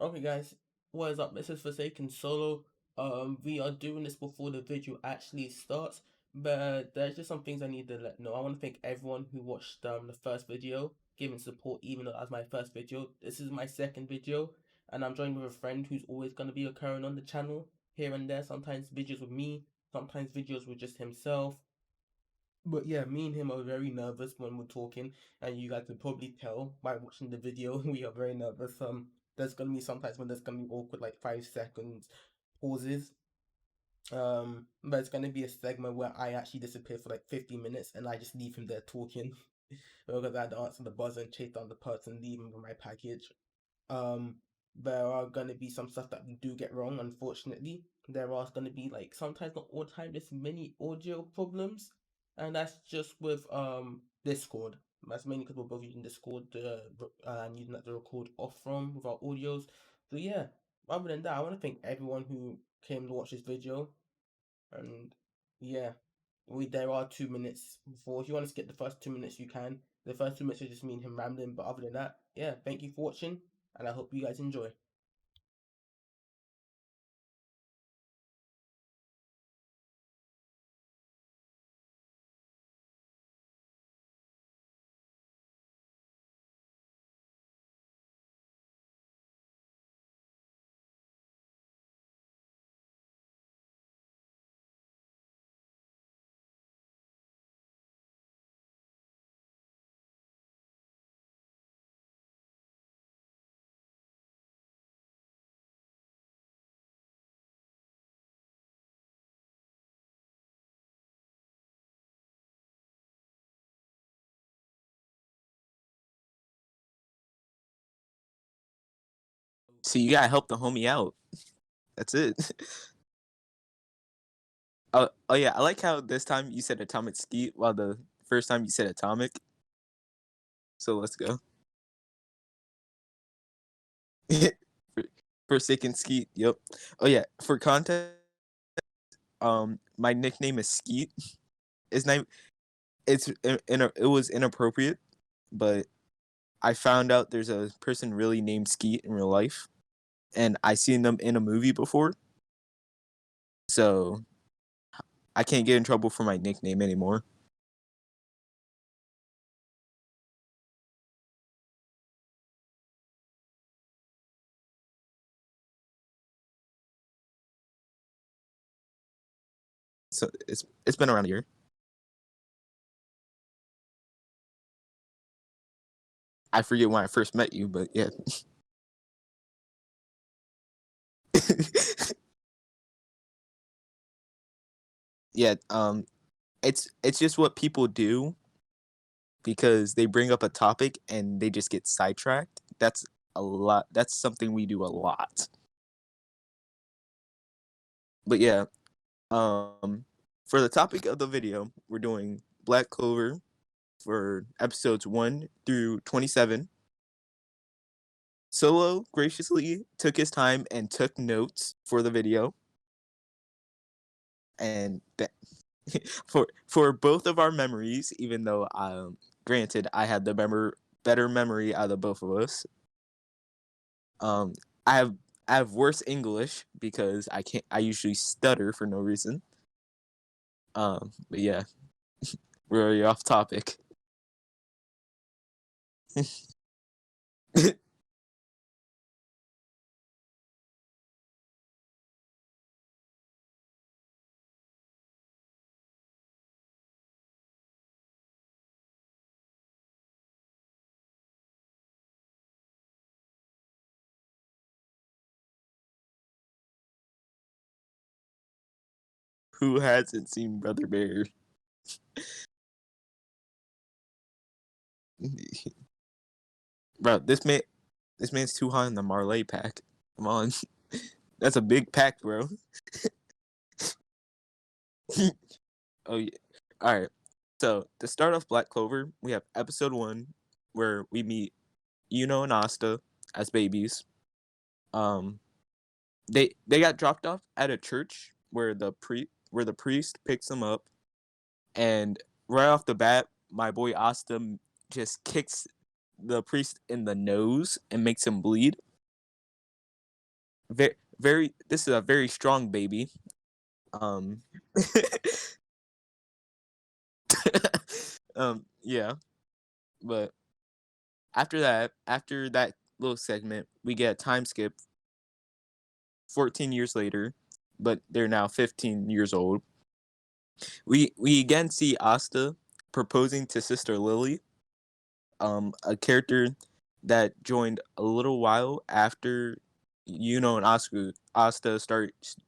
Okay, guys, what is up? This is Forsaken Solo. We are doing this before the video actually starts, but there's just some things I need to let know. I want to thank everyone who watched the first video, giving support, even though that was my first video. This is my second video, and I'm joined with a friend who's always gonna be occurring on the channel here and there. Sometimes videos with me, sometimes videos with just himself. But yeah, me and him are very nervous when we're talking, and you guys can probably tell by watching the video we are very nervous. There's gonna be sometimes when there's gonna be awkward like 5 seconds pauses. But it's gonna be a segment where I actually disappear for like 50 minutes and I just leave him there talking because I had to answer the buzzer and chase down the person leaving with my package. Um, there are gonna be some stuff that we do get wrong, unfortunately. There are gonna be like sometimes not all the time, there's many audio problems, and that's just with Discord. That's mainly because we're both using Discord and using that to record off from with our audios. So yeah, other than that, I want to thank everyone who came to watch this video, and yeah, there are 2 minutes before. If you want to skip the first 2 minutes, you can. The first 2 minutes is just me and him rambling, but other than that, yeah, thank you for watching, and I hope you guys enjoy. So you gotta help the homie out. That's it. Oh yeah, I like how this time you said atomic skeet while the first time you said atomic. So let's go. Forsaken skeet. Yep. Oh yeah. For context, my nickname is Skeet. It's name. It was inappropriate, but I found out there's a person really named Skeet in real life, and I seen them in a movie before, so I can't get in trouble for my nickname anymore. So it's been around a year. I forget when I first met you, but yeah. Yeah, it's just what people do because they bring up a topic and they just get sidetracked. That's a lot. That's something we do a lot. But yeah, for the topic of the video, we're doing Black Clover for episodes 1 through 27. Solo graciously took his time and took notes for the video, and for both of our memories, even though granted I had the better memory out of both of us. Um, I have I have worse English because I usually stutter for no reason. But yeah, we're already off topic. Who hasn't seen Brother Bear? Bro, this man's too high in the Marley pack. Come on, that's a big pack, bro. Oh yeah. All right. So to start off Black Clover, we have episode 1 where we meet Yuno and Asta as babies. Um, they got dropped off at a church where the priest picks them up, and right off the bat, my boy Asta just kicks the priest in the nose and makes him bleed. very this is a very strong baby. Um, yeah, but after that little segment, we get a time skip 14 years later, but they're now 15 years old. We again see Asta proposing to Sister Lily, a character that joined a little while after and Asta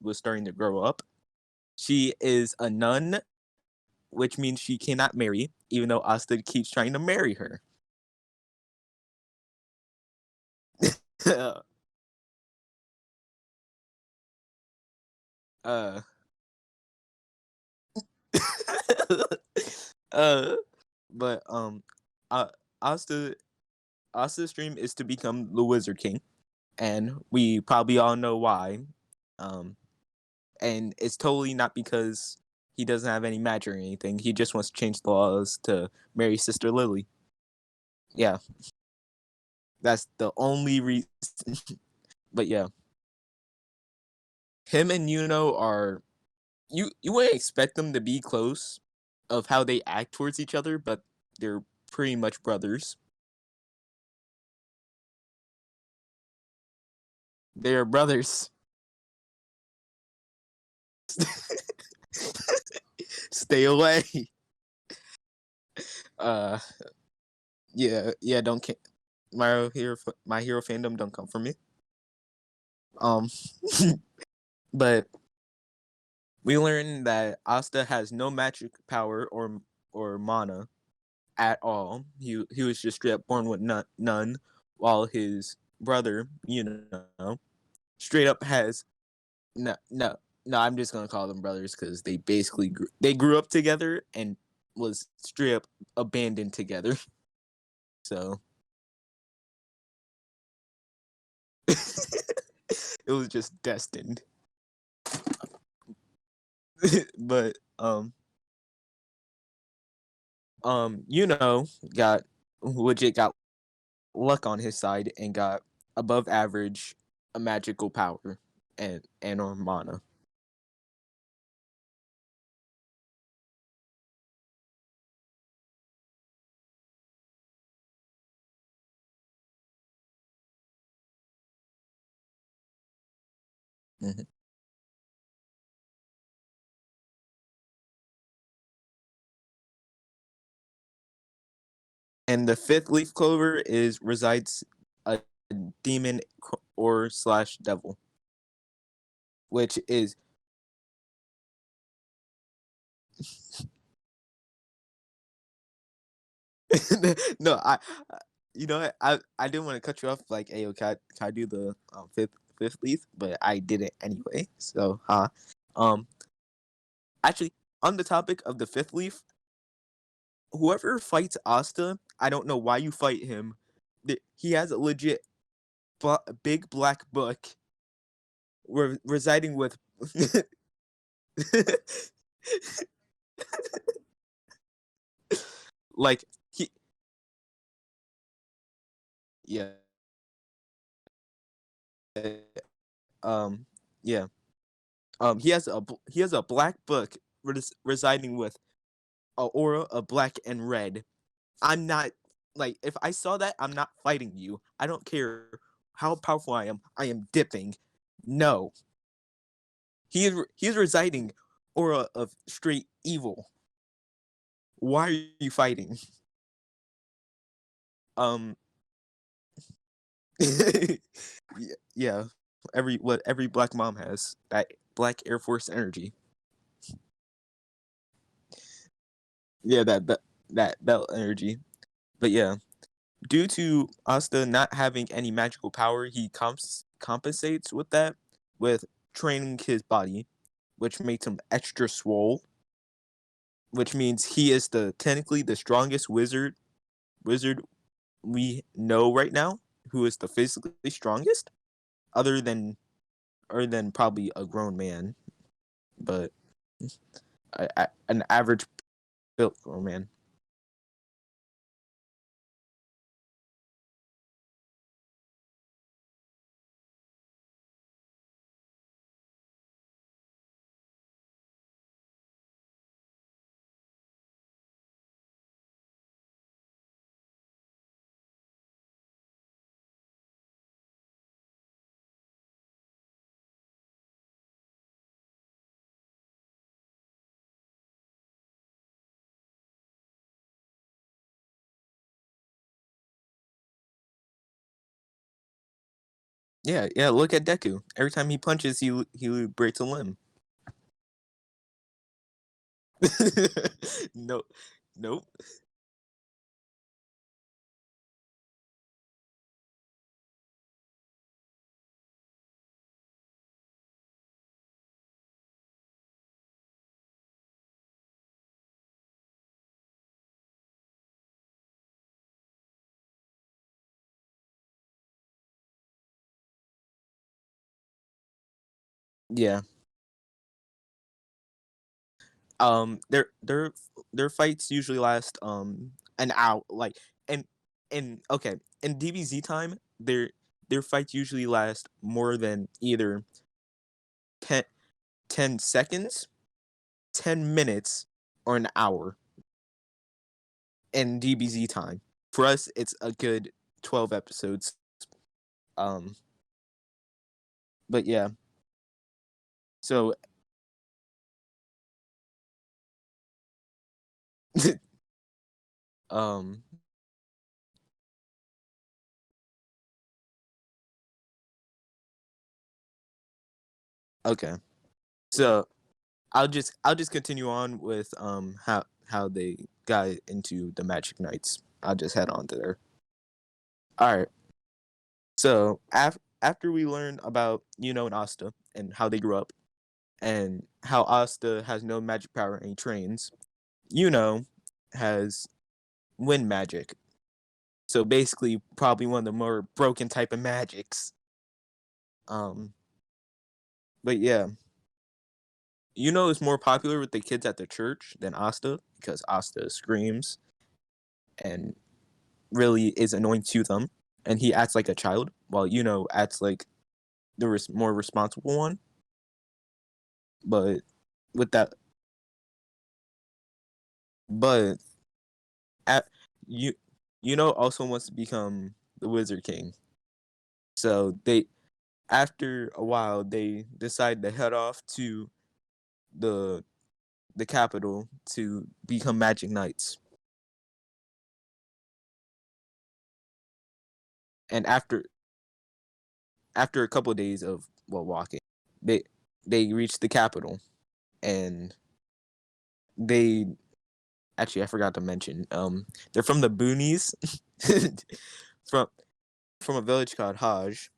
was starting to grow up. She is a nun, which means she cannot marry, even though Asta keeps trying to marry her. uh, uh, but uh, Asta Asta's dream is to become the Wizard King, and we probably all know why. Um, and it's totally not because he doesn't have any magic or anything. He just wants to change the laws to marry Sister Lily. Yeah, that's the only reason. But yeah, him and Yuno are you wouldn't expect them to be close of how they act towards each other, but they're pretty much brothers. They are brothers. Stay away. Uh, yeah. Don't my hero fandom don't come for me. Um, but we learn that Asta has no magic power or mana at all. He was just straight up born with none, while his brother, straight up has no. I'm just gonna call them brothers because they basically grew up together and was straight up abandoned together. So it was just destined. But got legit got luck on his side and got above average a magical power and or mana. Mhm. And the fifth leaf clover is resides a demon or slash devil, which is no. I didn't want to cut you off like, hey, yo, can I do the fifth leaf, but I did it anyway. So, um, actually, on the topic of the fifth leaf, whoever fights Asta, I don't know why you fight him. He has a legit big black book residing with like he yeah um yeah he has a black book residing with a aura of black and red. I'm not like, if I saw that, I'm not fighting you. I don't care how powerful I am. I am dipping. No, he is residing aura of straight evil. Why are you fighting? Um, yeah, every black mom has that black Air Force energy. Yeah, that belt energy. But yeah, due to Asta not having any magical power, he compensates with that with training his body, which makes him extra swole. Which means he is technically the strongest wizard we know right now, who is the physically strongest, other than probably a grown man, but an average built grown man. Yeah. Look at Deku. Every time he punches, he breaks a limb. No, nope. Yeah. Their fights usually last an hour. Like and okay, in DBZ time, their fights usually last more than either 10, 10 seconds, 10 minutes, or an hour in DBZ time. For us, it's a good 12 episodes. Um, but yeah. So um, okay. So I'll just continue on with how they got into the Magic Knights. I'll just head on to there. All right. So after we learn about Yuno and Asta and how they grew up and how Asta has no magic power and he trains, Yuno has wind magic. So basically, probably one of the more broken type of magics. Um, but yeah, Yuno is more popular with the kids at the church than Asta because Asta screams and really is annoying to them, and he acts like a child, while acts like the more responsible one. But with that, but at you also wants to become the Wizard King. So they after a while they decide to head off to the the capital to become Magic Knights. And after a couple of days of walking, they they reach the capital, and they actually I forgot to mention they're from the boonies, from a village called Haj,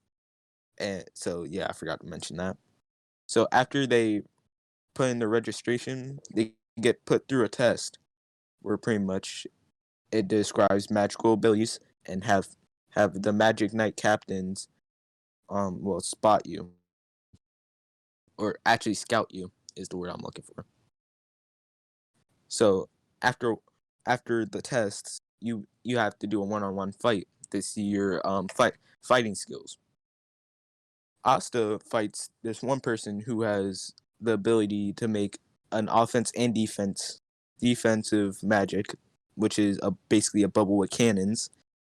and so yeah, I forgot to mention that. So after they put in the registration, they get put through a test where pretty much it describes magical abilities and have the Magic Knight captains spot you, or actually scout you is the word I'm looking for. So after the tests, you have to do a one-on-one fight to see your fighting skills. Asta fights this one person who has the ability to make an offense and defensive magic, which is basically a bubble with cannons,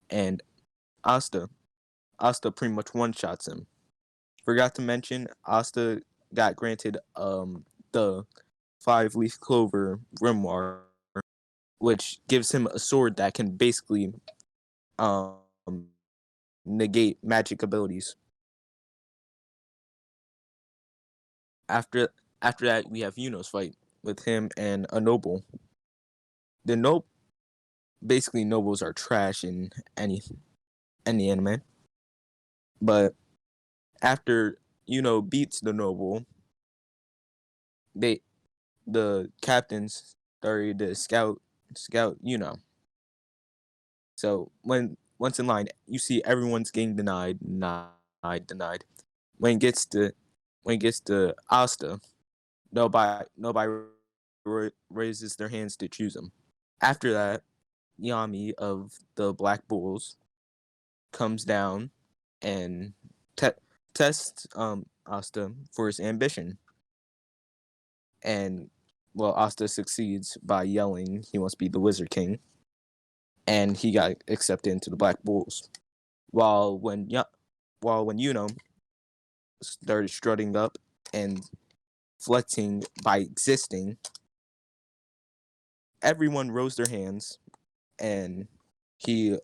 and Asta Asta pretty much one shots him. Forgot to mention Asta got granted the 5-leaf clover grimoire, which gives him a sword that can basically um negate magic abilities. After that, we have Yuno's fight with him and a noble. The noble basically nobles are trash in any anime, but after Yuno beats the noble, they the captains started to scout Yuno. So once in line, you see everyone's getting denied. When it gets to Asta, nobody raises their hands to choose him. After that, Yami of the Black Bulls comes down and tests Asta for his ambition, and Asta succeeds by yelling he wants to be the Wizard King, and he got accepted into the Black Bulls. While when Yuno started strutting up and flexing by existing, everyone rose their hands, and he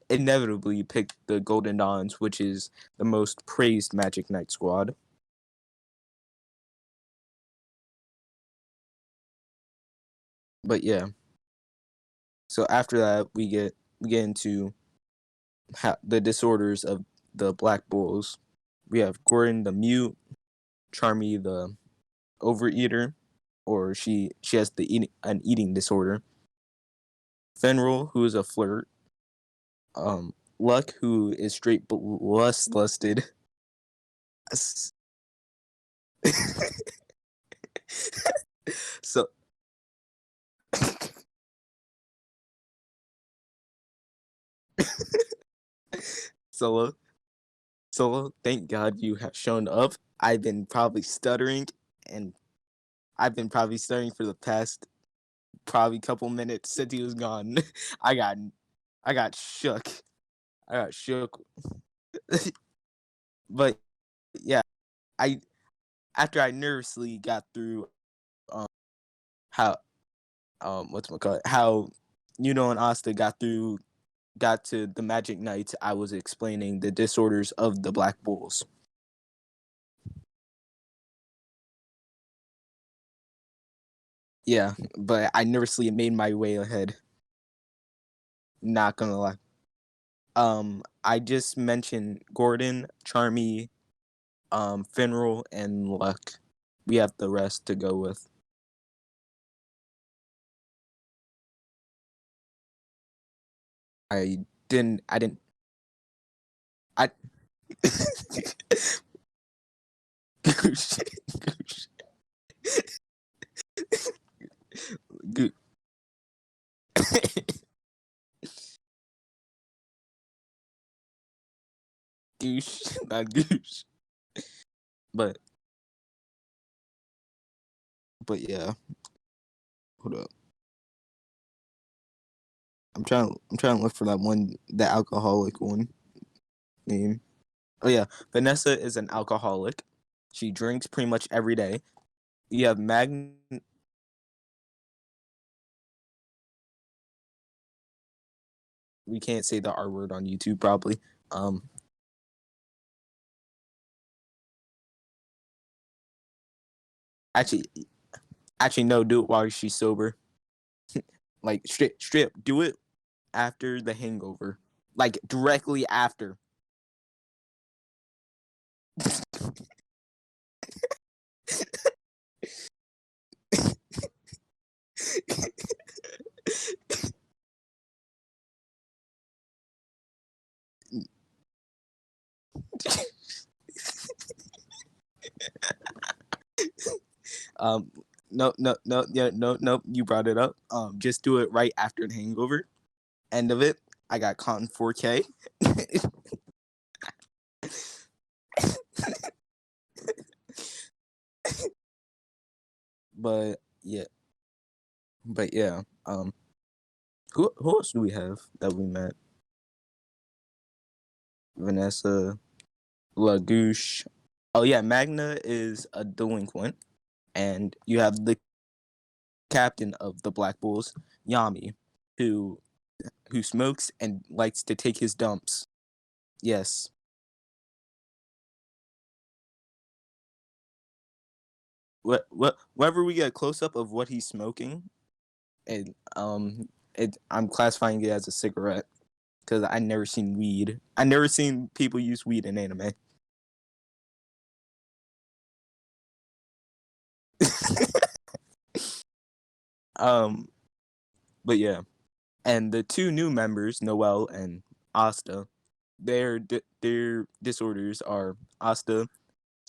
inevitably picked the Golden Dawns, which is the most praised Magic Knight squad. But yeah, so after that we get into the disorders of the Black Bulls. We have Gordon the Mute, Charmy the Overeater, or she has an eating disorder. Fenril, who is a flirt. Luck, who is straight lusted. So Solo, thank God you have shown up. I've been probably stuttering, and I've been probably stuttering for the past probably couple minutes since he was gone. I got shook. I got shook. But yeah, I after I nervously got through um how how and Asta got to the Magic Knights, I was explaining the disorders of the Black Bulls. Yeah, but I nervously made my way ahead. Not gonna lie. I just mentioned Gordon, Charmy, Finral, and Luck. We have the rest to go with. I didn't. I. Goosh. Goosh. Goosh. Not goosh. But yeah. Hold up. I'm trying to look for that one, the alcoholic one name. Oh yeah, Vanessa is an alcoholic. She drinks pretty much every day. You have we can't say the R word on YouTube probably. Actually, no, do it while she's sober. Like strip, do it after the hangover. Like directly after. um no, you brought it up. Just do it right after the hangover. End of it. I got Cotton 4K. but yeah. But yeah. Who else do we have that we met? Vanessa, Lagouche. Oh yeah, Magna is a delinquent, and you have the captain of the Black Bulls, Yami, who smokes and likes to take his dumps. Yes. Whenever we get a close up of what he's smoking, I'm classifying it as a cigarette because I never seen weed. I never seen people use weed in anime. um, but yeah, and the two new members, Noel and Asta, their disorders are Asta.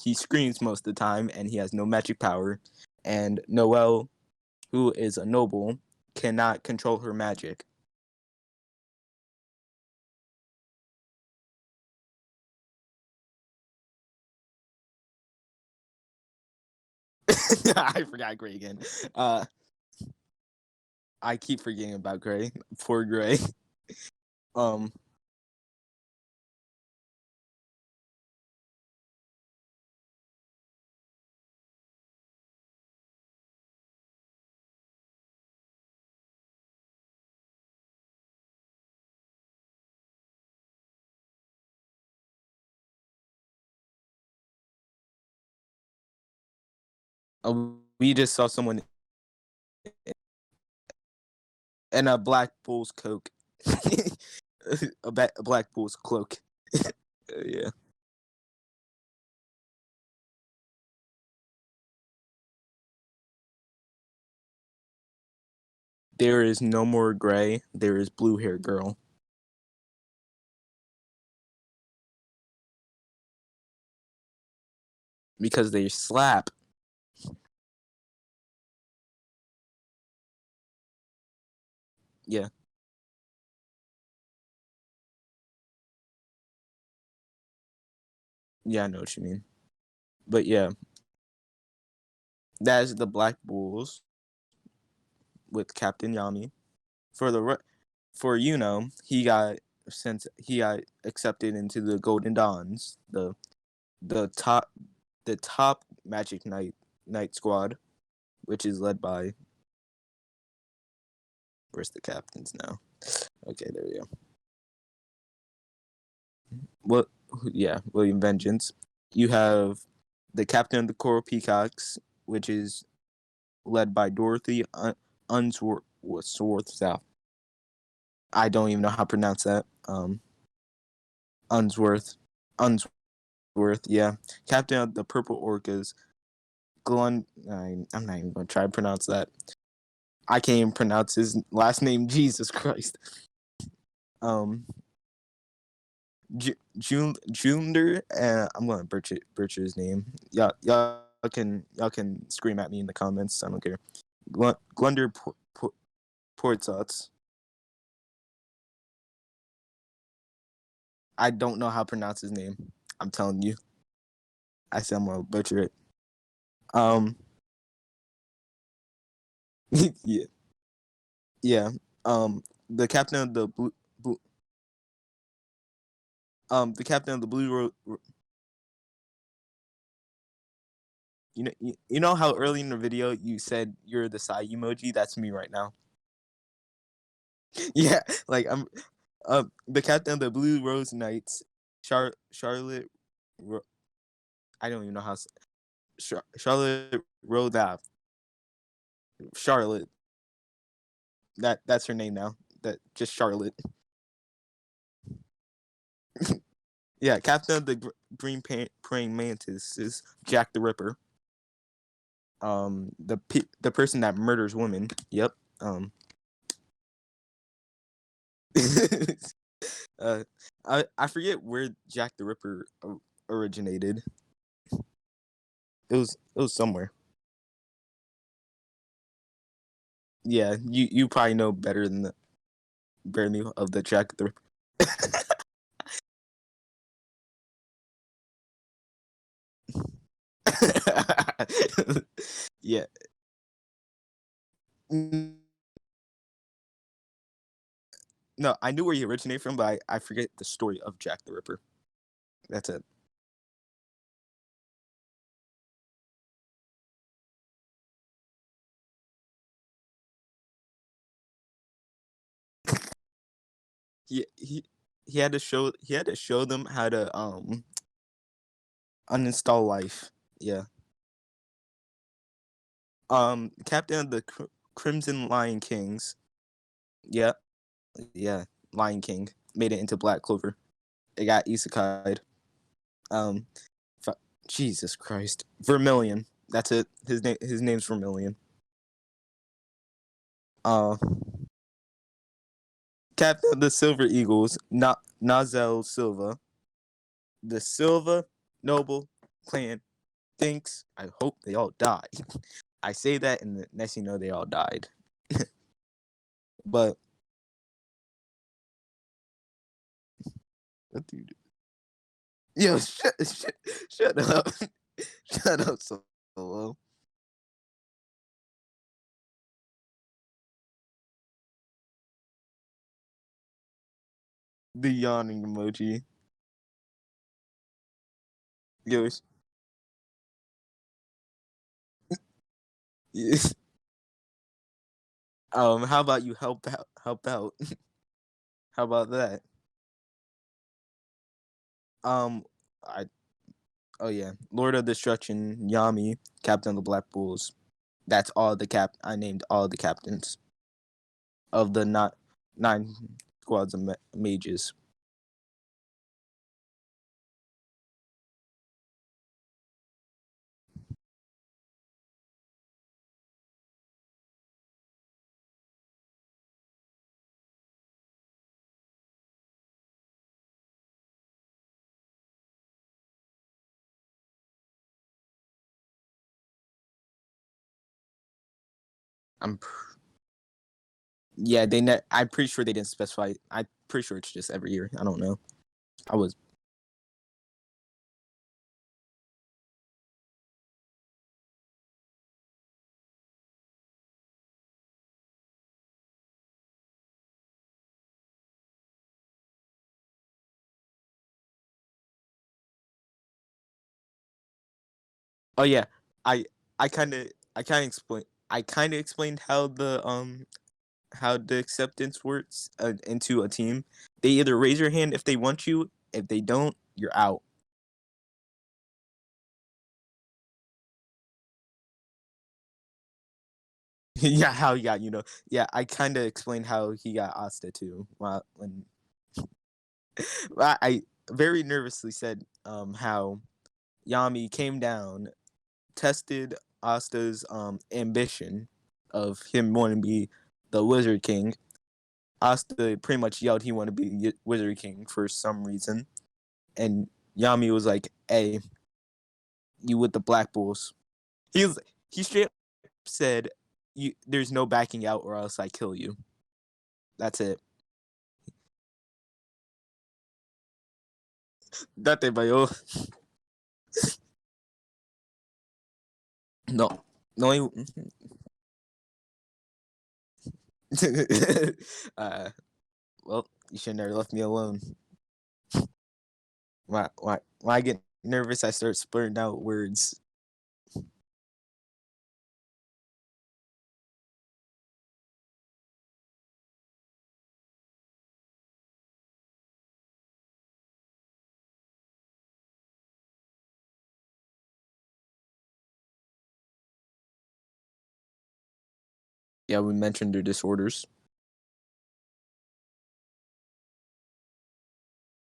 He screams most of the time and he has no magic power, and Noel, who is a noble, cannot control her magic. I forgot Gray again. I keep forgetting about Gray. Poor Gray. Um, We just saw someone in a Black Bull's coke. A Black Bull's cloak. Yeah. There is no more gray. There is blue hair girl. Because they slap. Yeah. Yeah, I know what you mean. But yeah, that is the Black Bulls with Captain Yami. For the for he got accepted into the Golden Dons, the top the top Magic Knight squad, which is led by, where's the captains now? Okay, there we go. What? Yeah, William Vengeance. You have the captain of the Coral Peacocks, which is led by Dorothy Unsworth. I don't even know how to pronounce that. Unsworth. Unsworth, yeah. Captain of the Purple Orcas. I'm not even going to try to pronounce that. I can't even pronounce his last name. Jesus Christ. Junder. I'm going to butcher his name. Y'all can scream at me in the comments. I don't care. Glunder Portsats. I don't know how to pronounce his name. I'm telling you. I said I'm gonna butcher it. Yeah, yeah. The captain of the the captain of the blue. You know how early in the video you said you're the sigh emoji? That's me right now. Yeah, like I'm. The captain of the Blue Rose Knights, Charlotte. I don't even know how. Charlotte Rodaf. Charlotte. That's her name now. That just Charlotte. Yeah, captain of the Green Praying Mantis is Jack the Ripper. The person that murders women. Yep. I forget where Jack the Ripper originated. It was somewhere. Yeah, you probably know better than the of the Jack the Ripper. Yeah. No, I knew where he originated from, but I forget the story of Jack the Ripper. That's it. He had to show them how to uninstall life. Yeah. Captain of the Crimson Lion Kings. Yeah. Yeah. Lion King made it into Black Clover. It got isekai'd. Um, Jesus Christ, Vermilion. That's it. His name's Vermilion. Uh, Captain of the Silver Eagles, Nazel Silva. The Silva noble clan thinks. I hope they all die. I say that, and the next thing you know, they all died. But what do you do? Yo, shut up, shut up, Solo. The yawning emoji. Yo, yes. How about you help out? Help out. How about that? Um, I Oh yeah, Lord of Destruction, Yami, Captain of the Black Bulls. That's all the I named all the captains of the nine squads of mages. I'm Yeah, I'm pretty sure they didn't specify. I'm pretty sure it's just every year. I don't know. I was. Oh yeah, I I kind of explained how the acceptance works into a team. They either raise your hand if they want you. If they don't, you're out. Yeah, how he got, yeah, I kind of explained how he got Asta too. When I very nervously said how Yami came down, tested Asta's ambition of him wanting to be the Wizard King. Asta pretty much yelled he wanted to be Wizard King for some reason, and Yami was like, "Hey, you with the Black Bulls?" He straight up said, "You, there's no backing out, or else I kill you." That's it. Date bayo. No, no. uh, well, you should never left me alone. When I get nervous, I start splurting out words. Yeah, we mentioned their disorders.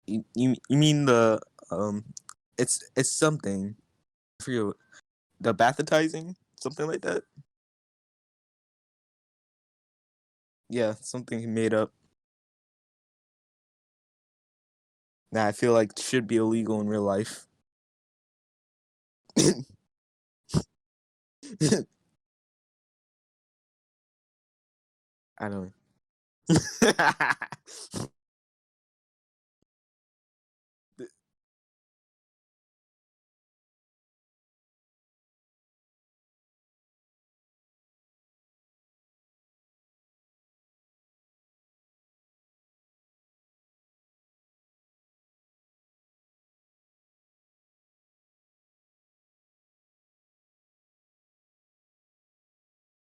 You mean the um, it's something. I forget the bathitizing, something like that. Yeah, something he made up. Nah, I feel like should be illegal in real life. I don't.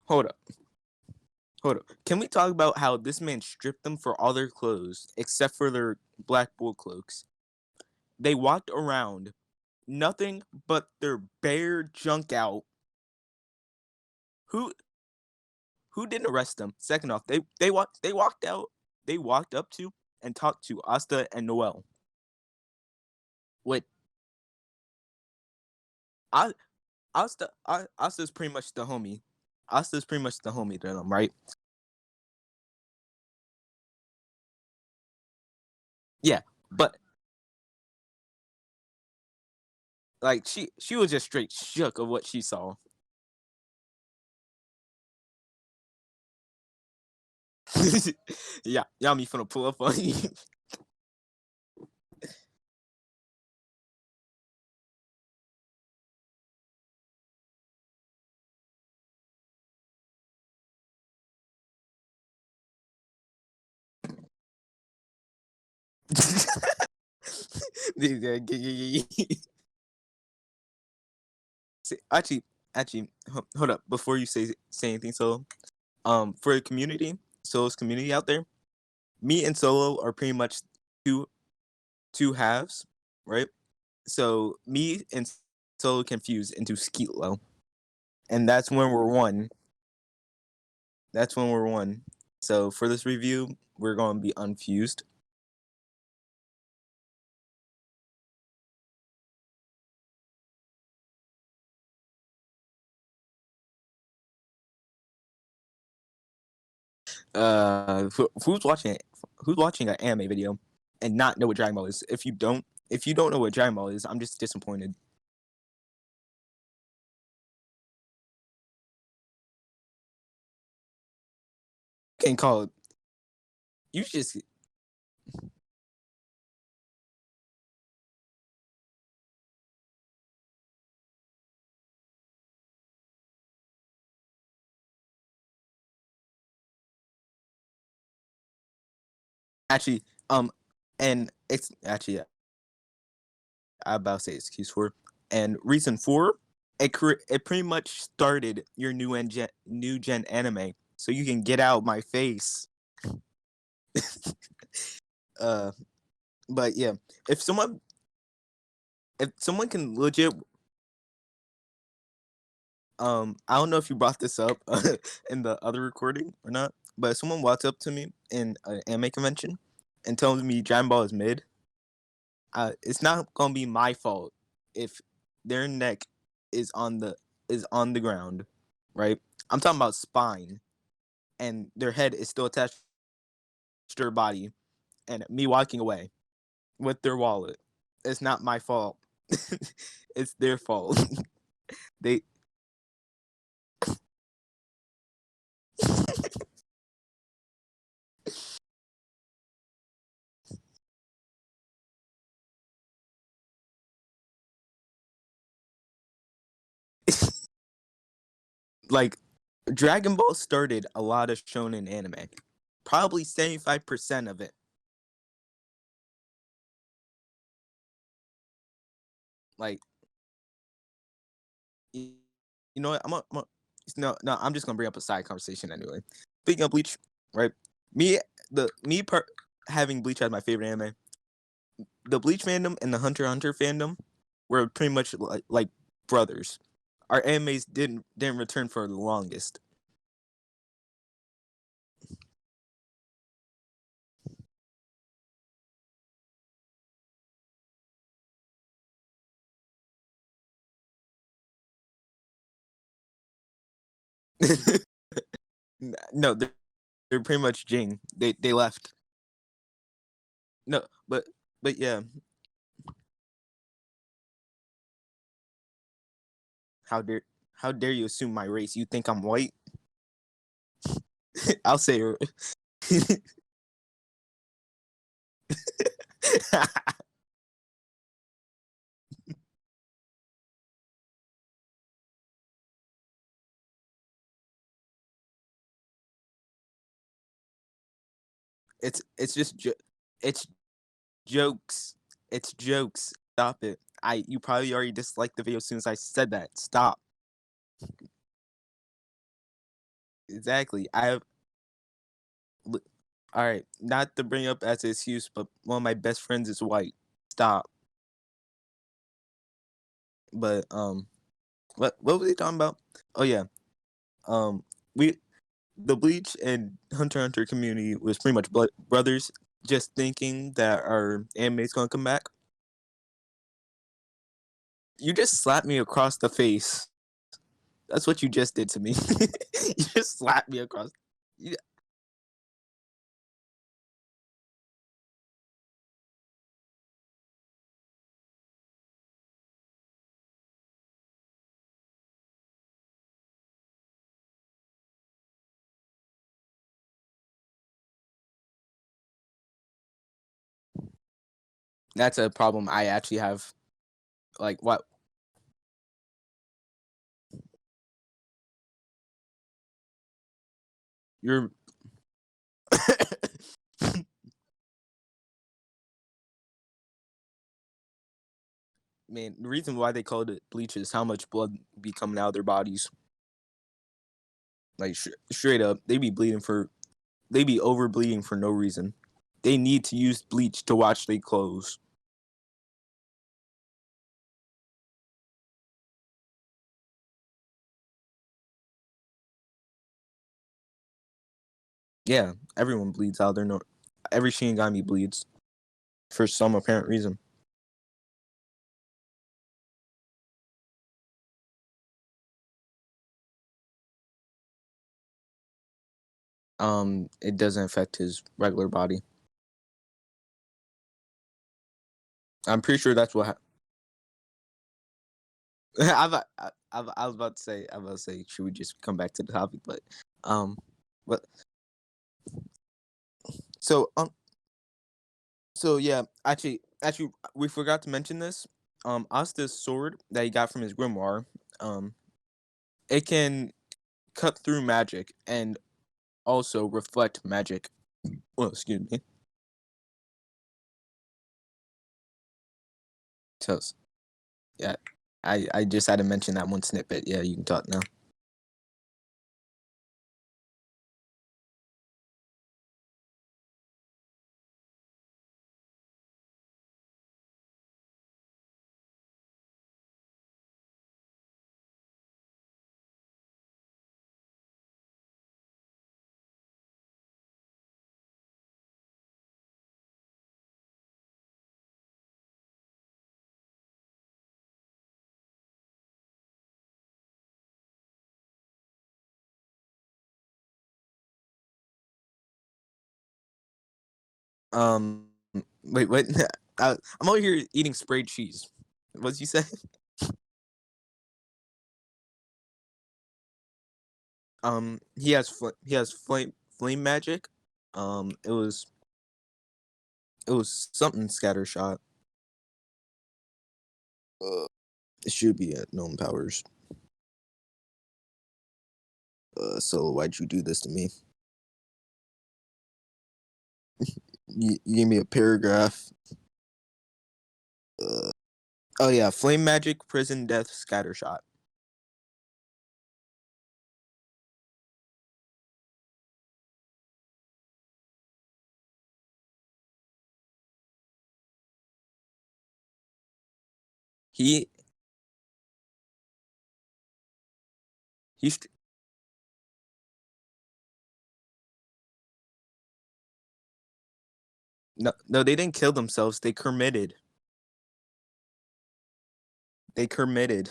Hold up, hold up. Can we talk about how this man stripped them for all their clothes except for their black bull cloaks? They walked around nothing but their bare junk out. Who who didn't arrest them? Second off, they walked out. They walked up to and talked to Asta and Noel. With I Asta's pretty much the homie. Asta's pretty much the homie to them, right? Yeah, but like she was just straight shook of what she saw. Yeah, y'all me finna pull up on you. Actually, hold up before you say anything. So, for the community, Solo's community out there, me and Solo are pretty much two two halves, right? So me and Solo confused into Skeetlo, and that's when we're one. That's when we're one. So for this review, we're going to be unfused. Who's watching an anime video and not know what Dragon Ball is? If you don't know what Dragon Ball is, I'm just disappointed. You can call it. You just actually and it's actually I about to say excuse for and reason for it pretty much started your new gen anime, so you can get out my face. uh, but yeah, if someone can legit I don't know if you brought this up in the other recording or not, but if someone walks up to me in an anime convention and tells me Dragon Ball is mid, it's not gonna be my fault if their neck is on the ground, right? I'm talking about spine, and their head is still attached to their body, and me walking away with their wallet. It's not my fault. It's their fault. They like Dragon Ball started a lot of shonen anime. Probably 75% of it. Like you know what? No, I'm just gonna bring up a side conversation anyway. Speaking of Bleach, right? Me having Bleach as my favorite anime. The Bleach fandom and the Hunter x Hunter fandom were pretty much like brothers. Our animes didn't return for the longest. No, they're pretty much Jing. They left. No, but yeah. How dare how dare you assume my race? You think I'm white? I'll say it's just it's jokes. It's jokes. Stop it. You probably already disliked the video as soon as I said that. Stop. Exactly. I have all right. Not to bring up as an excuse, but one of my best friends is white. Stop. But what were they talking about? Oh yeah. We the Bleach and Hunter x Hunter community was pretty much brothers, just thinking that our anime's gonna come back. You just slapped me across the face. That's what you just did to me. You just slapped me across. You- That's a problem I actually have. Like what? You're man. The reason why they called it bleach is how much blood be coming out of their bodies. Like straight up, they be over bleeding for no reason. They need to use bleach to wash their clothes. Yeah, everyone bleeds out there. No, every Shinigami bleeds for some apparent reason. It doesn't affect his regular body. I'm pretty sure that's what. I was about to say. I was about to say, should we just come back to the topic? Um, but so so yeah, actually, we forgot to mention this. Asta's sword that he got from his grimoire, it can cut through magic and also reflect magic. Well, excuse me. So yeah, I just had to mention that one snippet. Yeah, you can talk now. Um, wait, what? I'm over here eating sprayed cheese. What'd you say? He has flame magic. It was something scatter shot. It should be at known powers. So why'd you do this to me? You gave me a paragraph. Uh, oh yeah, flame magic, prison death, scatter shot. He he's no, they didn't kill themselves. They committed. They committed.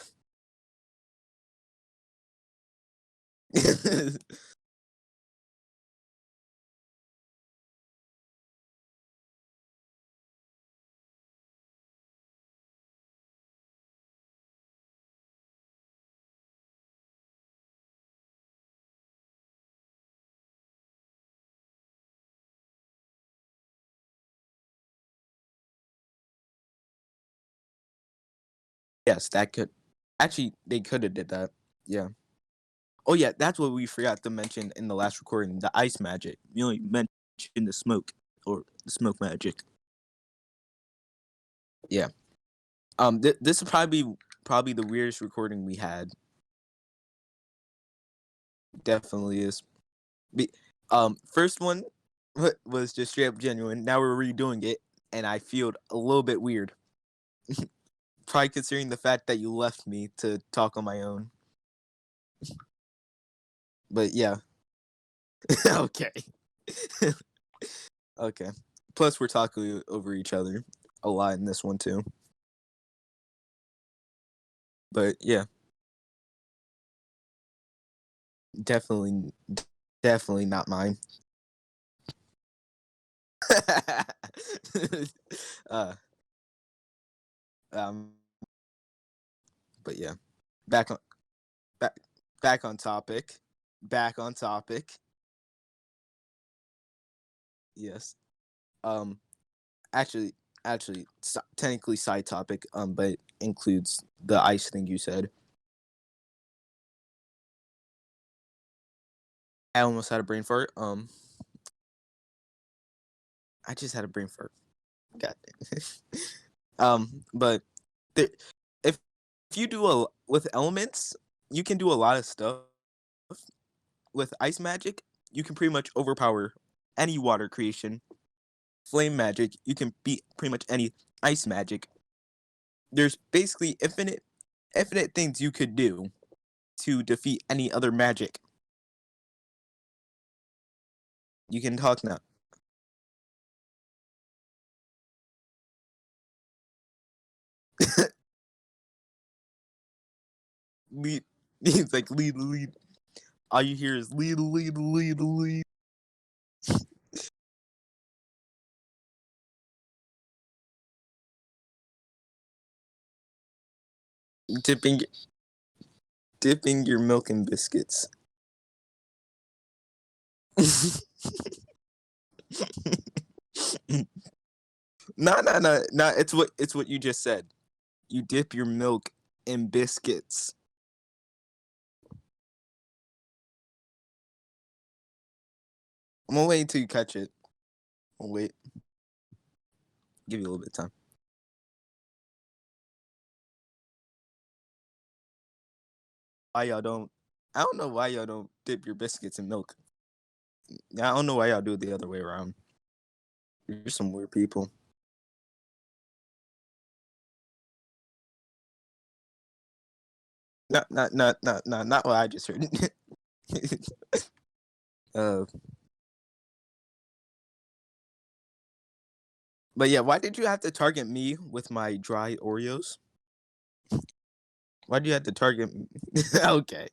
Yes, that could actually they could have did that. Yeah. Oh yeah, that's what we forgot to mention in the last recording. The ice magic. We only mentioned the smoke or the smoke magic. Yeah. This is probably the weirdest recording we had. Definitely is. Be, first one was just straight up genuine. Now we're redoing it, and I feel a little bit weird. Probably considering the fact that you left me to talk on my own. But yeah. Okay. Okay. Plus, we're talking over each other a lot in this one too. But yeah, definitely, definitely not mine. uh, um, but yeah, back on back back on topic. Back on topic. Yes. Um, actually, technically side topic. But it includes the ice thing you said. I almost had a brain fart. I just had a brain fart. God damn. But there, if you do with elements, you can do a lot of stuff. With ice magic, you can pretty much overpower any water creation. Flame magic, you can beat pretty much any ice magic. There's basically infinite things you could do to defeat any other magic. You can talk now. Lead. He's like lead, lead. All you hear is lead, lead, lead, lead. Dipping, dipping your milk in biscuits. No, no, no, no. It's what you just said. You dip your milk in biscuits. I'm gonna wait until you catch it. I'll wait. Give you a little bit of time. Why y'all don't? I don't know why y'all don't dip your biscuits in milk. I don't know why y'all do it the other way around. You're some weird people. Not what I just heard. uh, but yeah, why did you have to target me with my dry Oreos? Why do you have to target me? Okay.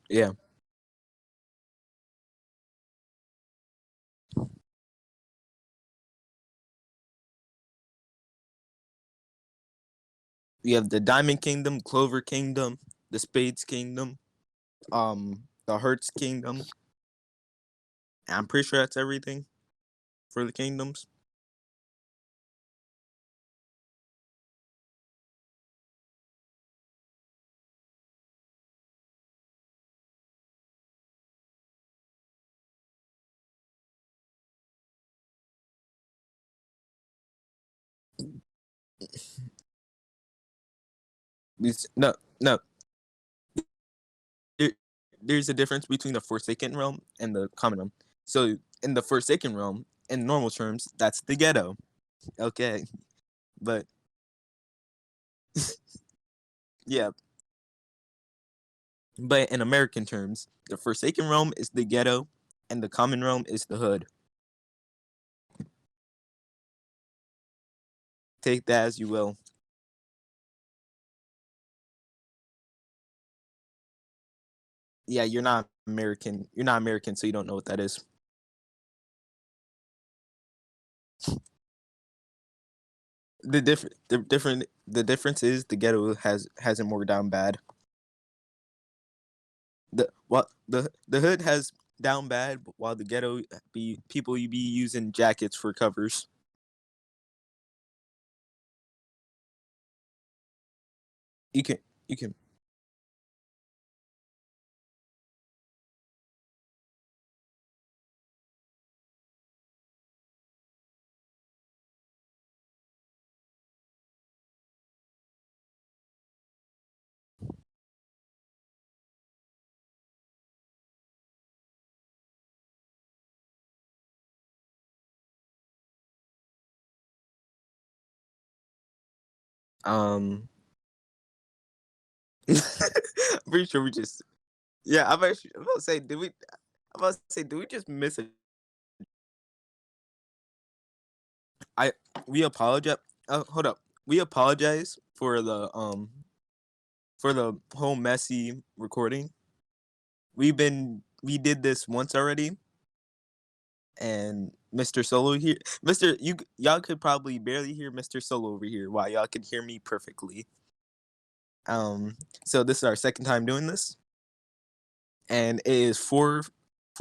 Yeah. We have the Diamond Kingdom, Clover Kingdom, the Spades Kingdom, the Hertz Kingdom. I'm pretty sure that's everything for the kingdoms. No, no. There, there's a difference between the Forsaken realm and the common realm. So in the Forsaken realm, in normal terms, that's the ghetto. Okay, but yeah, but in American terms, the Forsaken realm is the ghetto, and the common realm is the hood. Take that as you will. Yeah, you're not American. You're not American, so you don't know what that is. The difference is the ghetto hasn't more down bad. The hood has down bad, while the ghetto be people you be using jackets for covers. You can you can um I'm pretty sure we just yeah, I'm about to say do we just miss it? I we apologize. Hold up. We apologize for the whole messy recording. We did this once already, and Mr. Solo here, y'all could probably barely hear Mr. Solo over here, while y'all could hear me perfectly. Um, so this is our second time doing this, and it is 4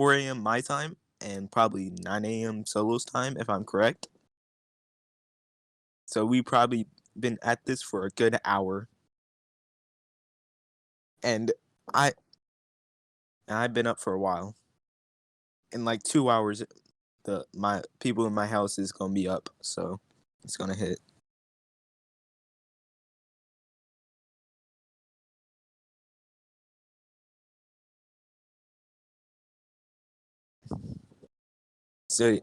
a.m. my time, and probably 9 a.m. Solo's time, if I'm correct. So we probably been at this for a good hour, and I I've been up for a while. In like 2 hours, the my people in my house is gonna be up, so it's gonna hit. So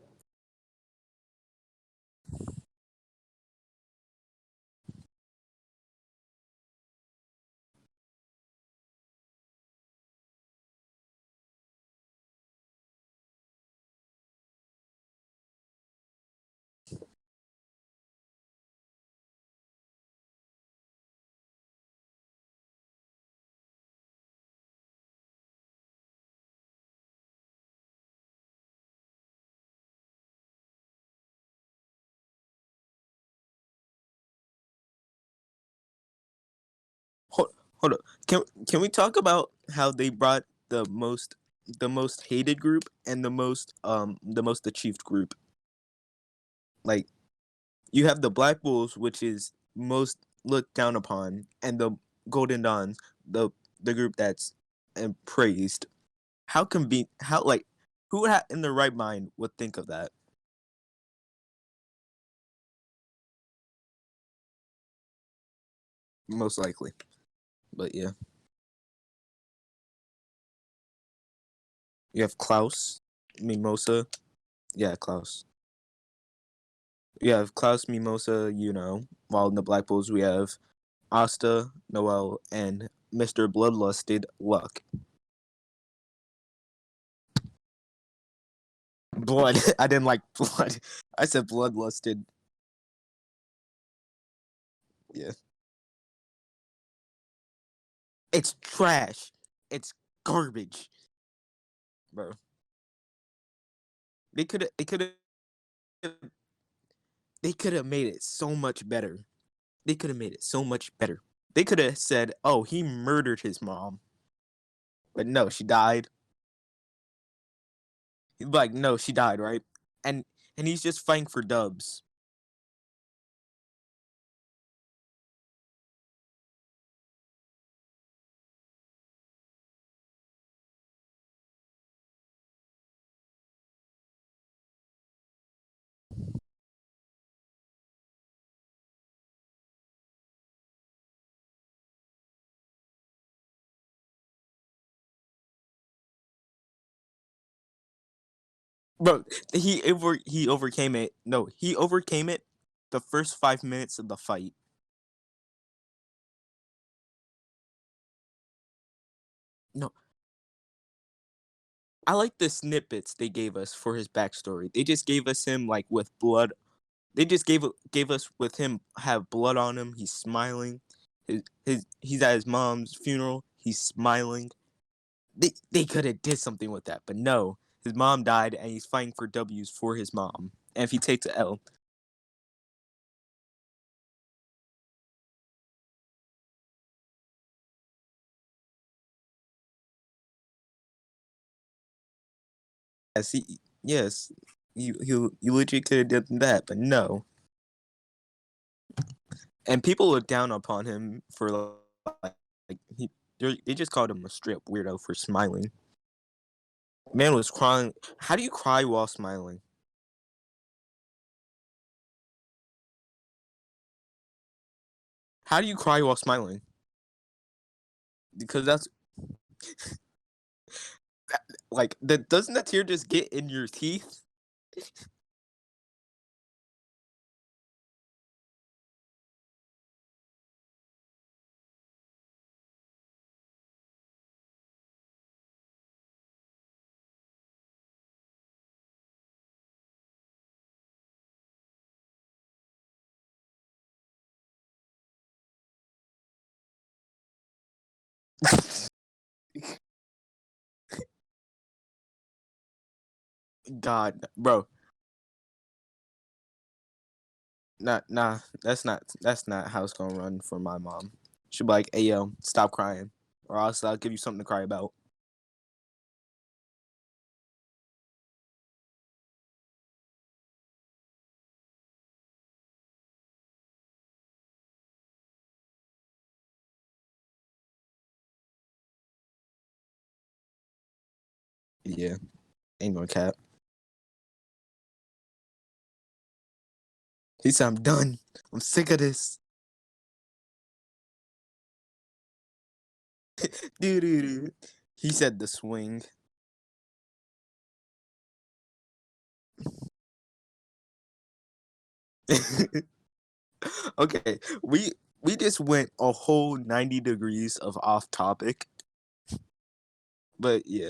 hold, hold up. Can we talk about how they brought the most hated group and the most achieved group? Like you have the Black Bulls, which is most looked down upon, and the Golden Dons, the group that's praised. How can be how like who in their right mind would think of that? Most likely, but yeah, you have Klaus, Mimosa. Yeah, Klaus. You have Klaus, Mimosa. While in the Black Bulls we have Asta, Noel, and Mr. Bloodlusted Luck. Blood. I didn't like blood. I said bloodlusted. Yeah. It's trash. It's garbage, bro. Have they could have made it so much better. They could have made it so much better. They could have said, "Oh, he murdered his mom," but no, she died. Like, no, she died, right? And and he's just fighting for dubs. Bro, he overcame it. No, he overcame it the first 5 minutes of the fight. No, I like the snippets they gave us for his backstory. They just gave us him like with blood. They just gave us with him have blood on him. He's smiling. He's at his mom's funeral. He's smiling. They could have did something with that, but no. His mom died, and he's fighting for W's for his mom. And if he takes a L, yes, you legit could have done that, but no. And people look down upon him for like they just called him a strip weirdo for smiling. Man was crying. How do you cry while smiling? How do you cry while smiling? Because that's like that. Doesn't that tear just get in your teeth? God, bro, that's not how it's gonna run for my mom. She'll be like, "Hey yo, stop crying, or else I'll give you something to cry about." Yeah, ain't no cap. He said, "I'm done. I'm sick of this." Dude. He said the swing. Okay, we just went a whole 90 degrees of off topic, but yeah.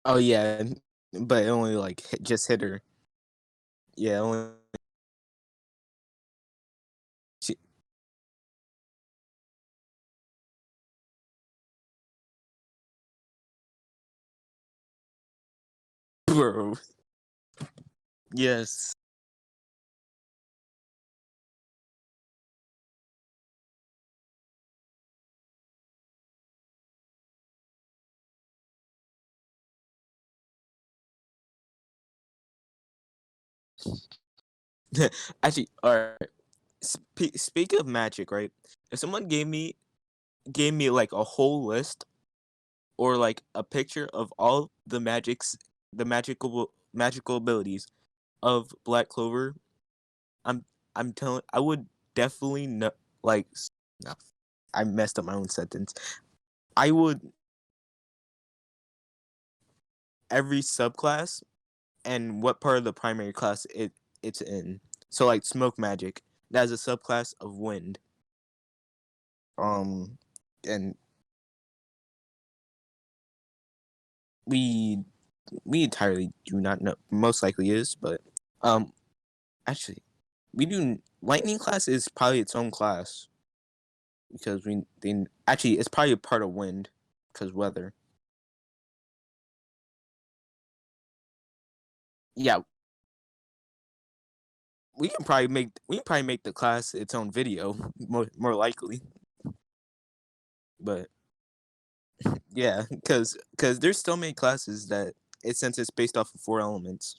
Oh yeah, but it only like just hit her. Yeah, only she, bro. Yes. Actually, all right. Speak of magic, right? If someone gave me like a whole list or like a picture of all the magical abilities of Black Clover, I'm I would definitely know like no, I messed up my own sentence. I would every subclass and what part of the primary class it's in. So like smoke magic, that is a subclass of wind. Um and we we entirely do not know. Most likely is, but um actually we do lightning class is probably its own class because we they actually it's probably a part of wind because weather. Yeah, we can probably make the class its own video more likely. But yeah, because there's still many classes that since it's based off of four elements.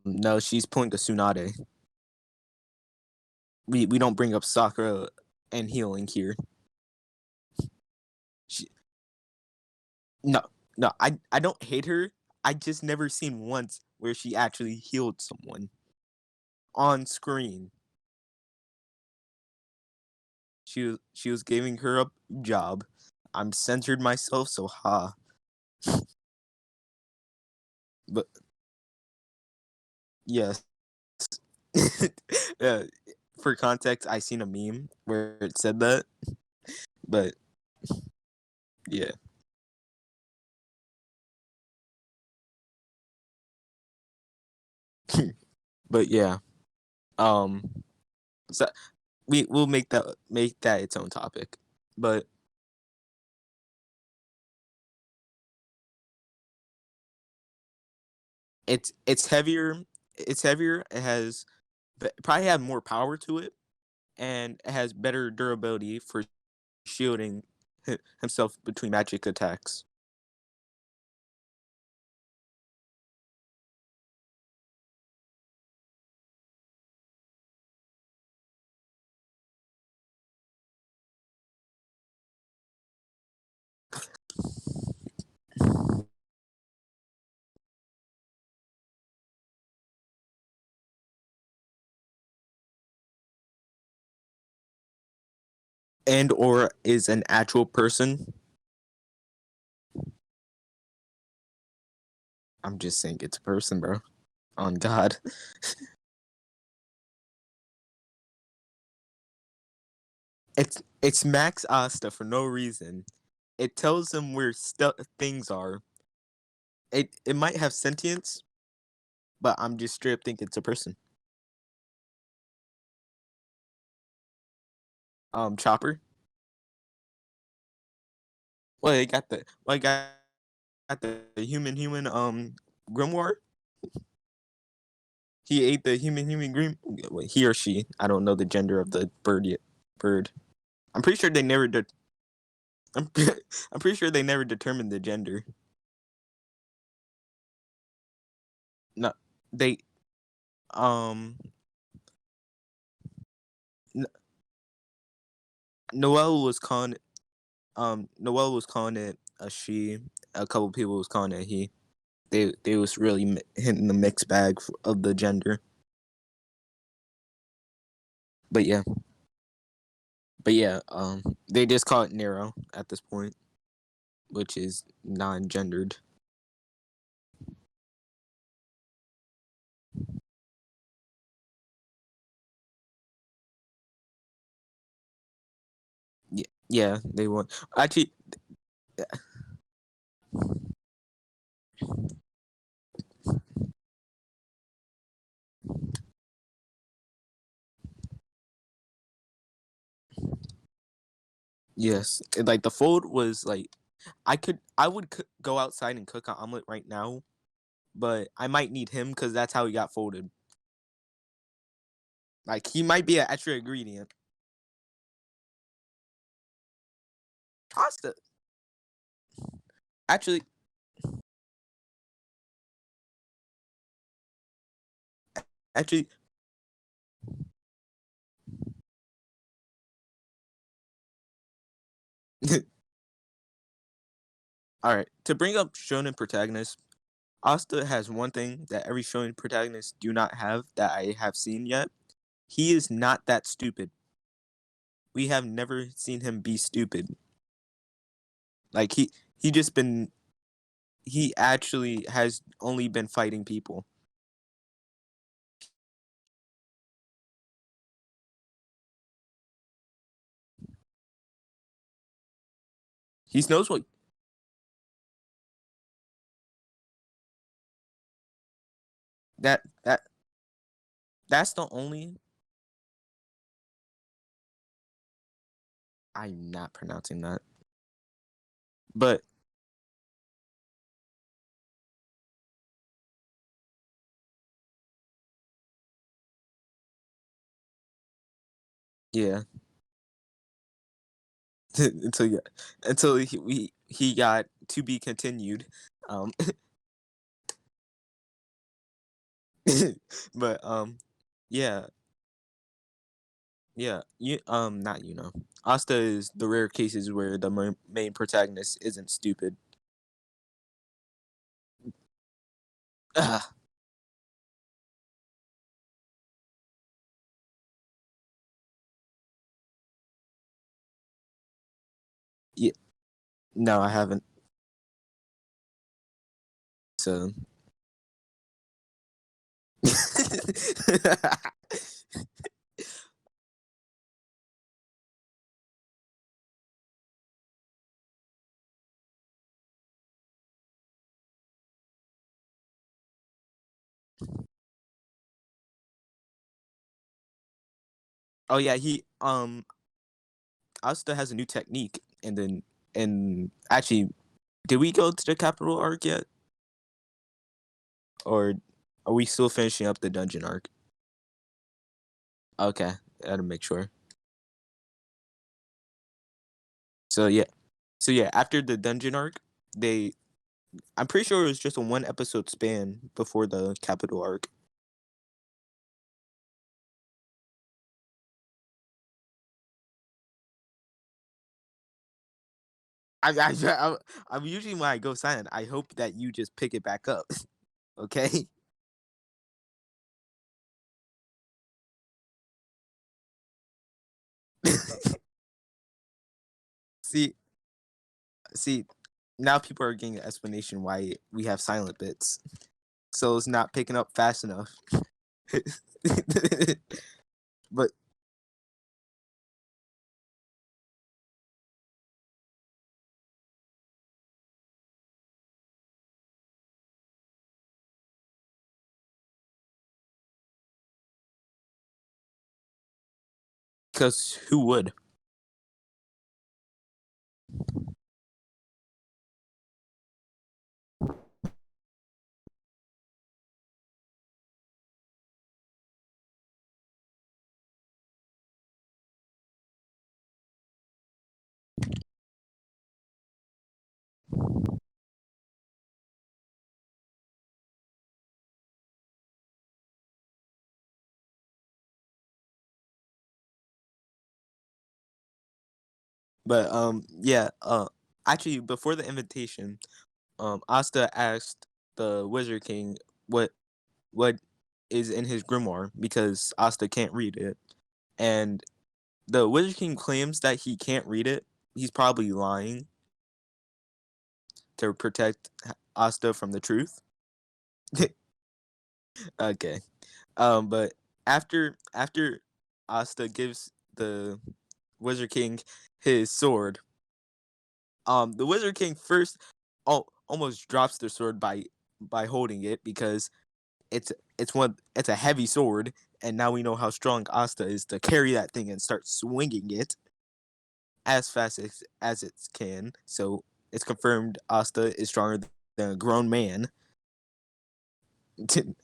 No, she's pulling a Tsunade. We don't bring up Sakura and healing here. She, no, no, I don't hate her. I just never seen once where she actually healed someone on screen. She was giving her a job. I'm censored myself, so ha. But yes, uh, for context, I seen a meme where it said that. But yeah, but yeah. Um, so we'll make that its own topic. But it's heavier. It's heavier. It has probably have more power to it, and it has better durability for shielding himself between magic attacks. and or is an actual person. I'm just saying it's a person, bro. On God. It's Max Asta for no reason. It tells him where things are. It might have sentience, but I'm just straight up think it's a person. Chopper. Got the human grimoire. He ate the human green. He or she. I don't know the gender of the bird yet. Bird. I'm pretty sure they never did. I'm I'm pretty sure they never determined the gender. No, they um N- Noel was calling Noel was calling it a she. A couple people was calling it he. They was really hitting the mixed bag of the gender. But yeah, they just call it Nero at this point, which is non-gendered. Yeah, yeah, they want actually. Yes, like the fold was like I would go outside and cook an omelet right now, but I might need him because that's how he got folded. Like he might be an extra ingredient. Pasta, actually, actually, all right. To bring up shonen protagonists, Asta has one thing that every shonen protagonist do not have that I have seen yet. He is not that stupid. We have never seen him be stupid. Like he just been he actually has only been fighting people. He knows what that that that's the only I'm not pronouncing that. But yeah, until yeah, until he got to be continued. Um but yeah, yeah, not Asta is the rare cases where the main protagonist isn't stupid. Ah, yeah, no, I haven't. So oh yeah, he Asta has a new technique, and actually, did we go to the capital arc yet, or are we still finishing up the dungeon arc? Okay, I gotta make sure. So yeah, after the dungeon arc, they I'm pretty sure it was just a one episode span before the capital arc. I'm usually when I go silent, I hope that you just pick it back up. Okay. See, see, now people are getting an explanation why we have silent bits. So it's not picking up fast enough. But because who would? But yeah, actually before the invitation, Asta asked the Wizard King what is in his grimoire because Asta can't read it. And the Wizard King claims that he can't read it. He's probably lying to protect Asta from the truth. Okay. But after Asta gives the Wizard King his sword, the Wizard King first almost drops the sword by holding it because it's a heavy sword, and now we know how strong Asta is to carry that thing and start swinging it as fast as it can. So it's confirmed Asta is stronger than a grown man.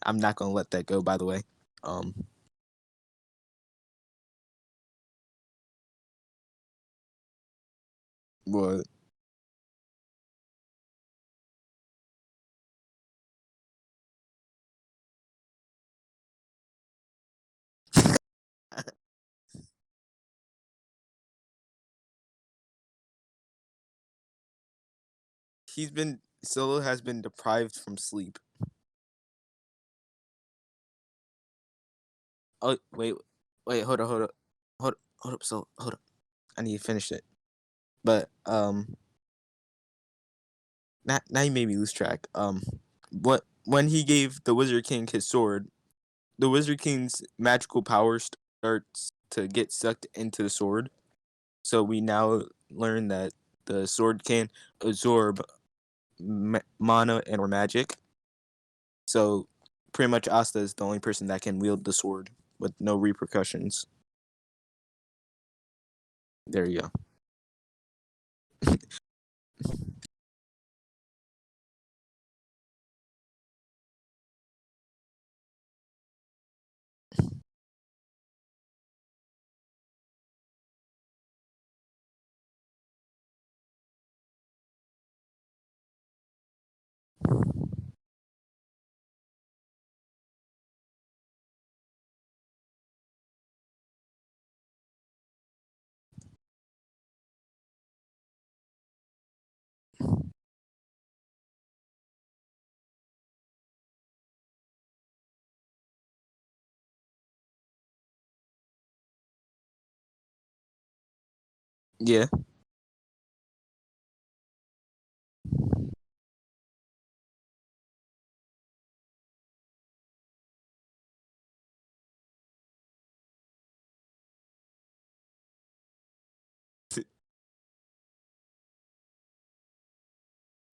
I'm not gonna let that go, by the way. Um, but Solo has been deprived from sleep. Oh wait, hold up, Solo, hold up. I need to finish it. But now you made me lose track. What when he gave the Wizard King his sword, the Wizard King's magical power starts to get sucked into the sword. So we now learn that the sword can absorb mana and or magic. So pretty much Asta is the only person that can wield the sword with no repercussions. There you go. Yeah.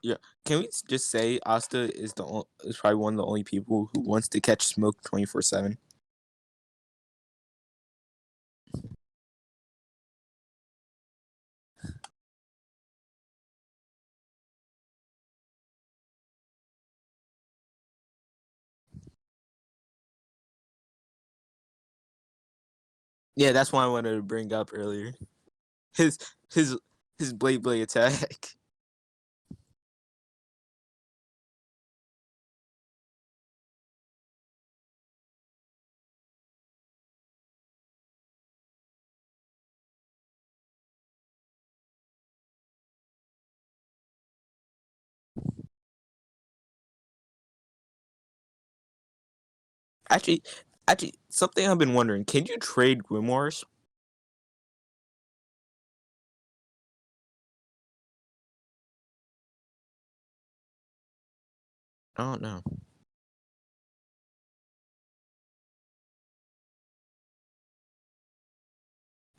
Yeah. Can we just say Asta is probably one of the only people who wants to catch smoke 24/7? Yeah, that's why I wanted to bring up earlier. His his his blade attack. Actually, something I've been wondering: can you trade grimoires? I don't know.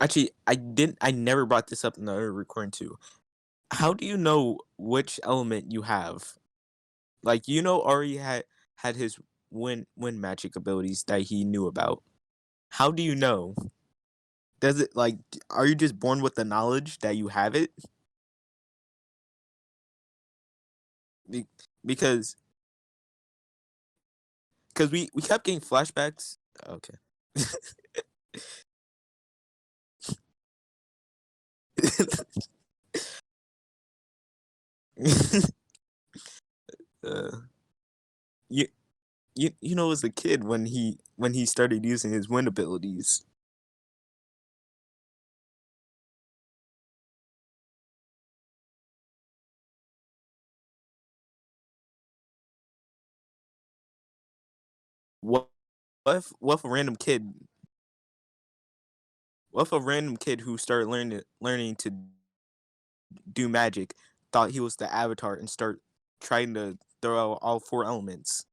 Actually, I never brought this up in the other recording too. How do you know which element you have? Like, Ari had his wind magic abilities that he knew about. How do you know? Does it like are you just born with the knowledge that you have it? Be- because we kept getting flashbacks. Okay. uh, you as a kid when he started using his wind abilities. What what if a random kid what if a random kid who started learning to do magic thought he was the avatar and start trying to throw out all four elements?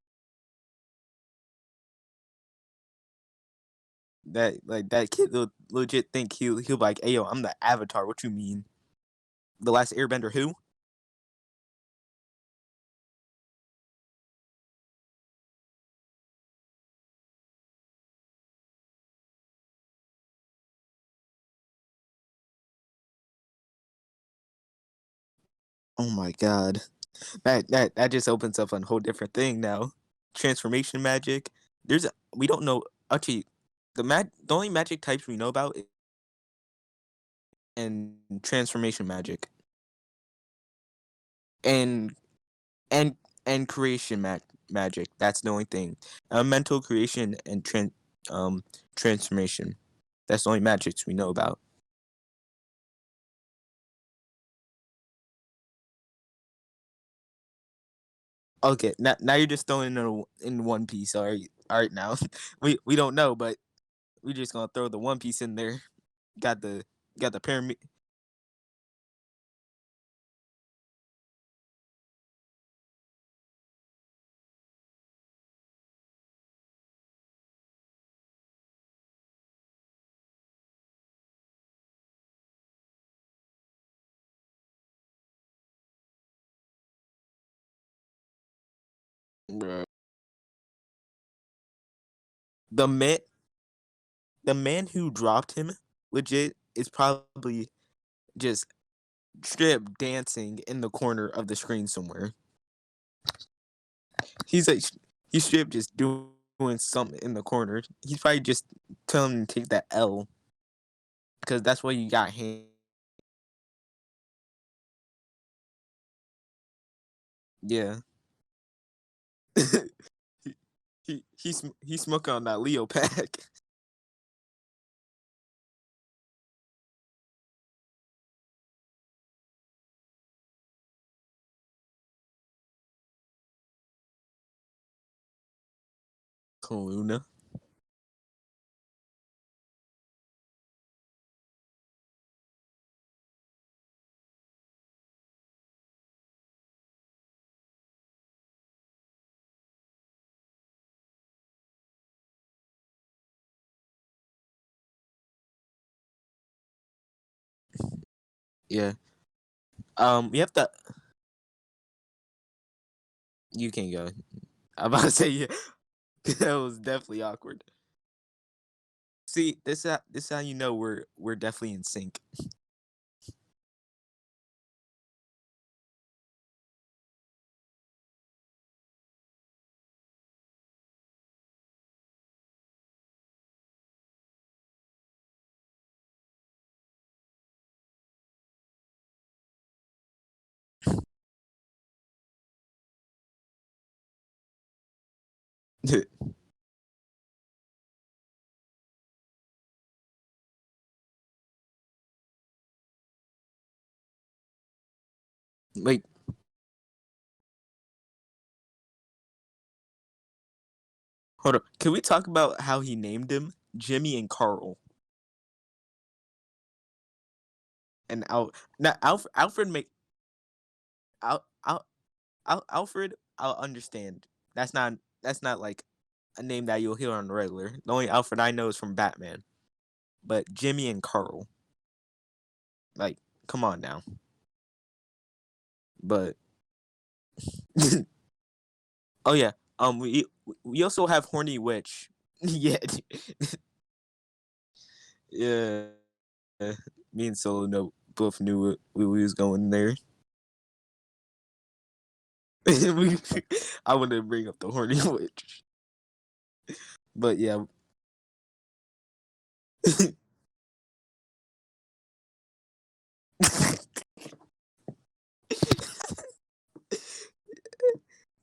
That kid will legit think he'll be like, "Hey yo, I'm the avatar. What you mean? The last Airbender who?" Oh my god. That just opens up a whole different thing now. Transformation magic. We don't know actually the only magic types we know about and transformation magic and and and creation magic. That's the only thing. Mental creation and transformation. That's the only magics we know about. Okay, now you're just throwing in One Piece. All right. Now we don't know, but we just gonna throw the One Piece in there. Got the got the pyramid. Bruh. The man the man who dropped him legit is probably just strip dancing in the corner of the screen somewhere. He's like he's strip just doing something in the corner. He's probably just telling him to take that L because that's what you got him. Yeah. He smoking on that Leo pack. Kaluna. Yeah. We have to. You can go. I'm about to say yeah. That was definitely awkward. See, this how you know we're definitely in sync. Like, hold up. Can we talk about how he named him Jimmy and Carl and Al? Now Alfred make Al, Al, Alfred I'll understand. That's not like a name that you'll hear on the regular. The only Alfred I know is from Batman. But Jimmy and Carl, like, come on now. But oh yeah, we also have Horny Witch. Yeah, yeah. Me and Solo both knew we was going there. I wanted to bring up the Horny Witch, but yeah.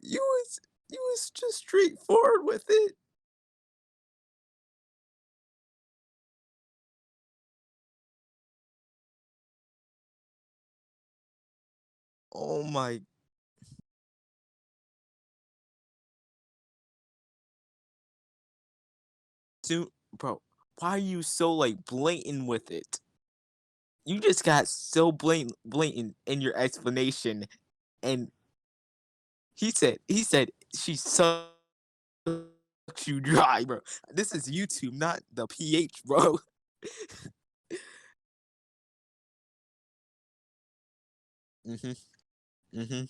You was just straightforward with it. Oh my dude, bro, why are you so like blatant with it? You just got so blatant in your explanation, and he said she sucks you dry, bro. This is YouTube, not the PH, bro. Mhm, mhm.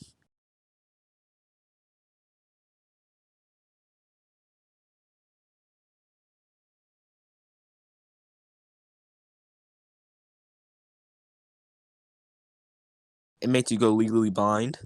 It makes you go legally blind.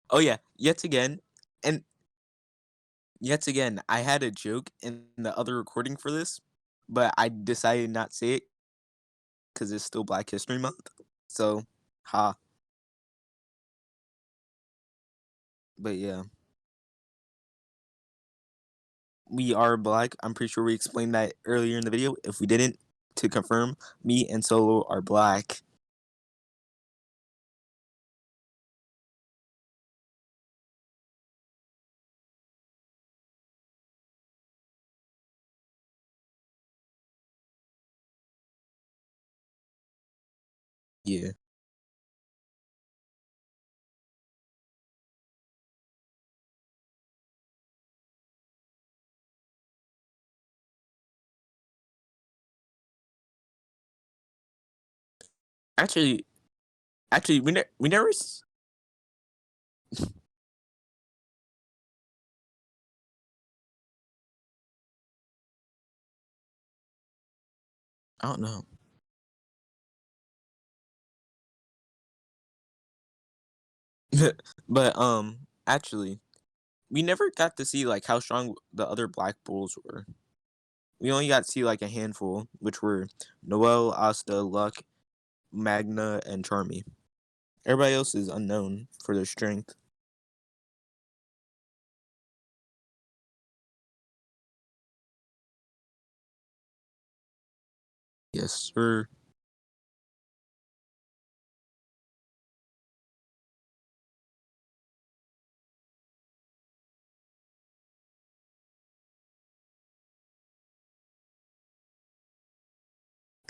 Oh yeah, and yet again, I had a joke in the other recording for this, but I decided not to say it because it's still Black History Month. So, ha. But yeah, we are black. I'm pretty sure we explained that earlier in the video. If we didn't, to confirm, me and Solo are black. Yeah. Actually, we never. I don't know. But actually, we never got to see like how strong the other Black Bulls were. We only got to see like a handful, which were Noel, Asta, Luck, Magna, and Charmy. Everybody else is unknown for their strength. Yes, sir.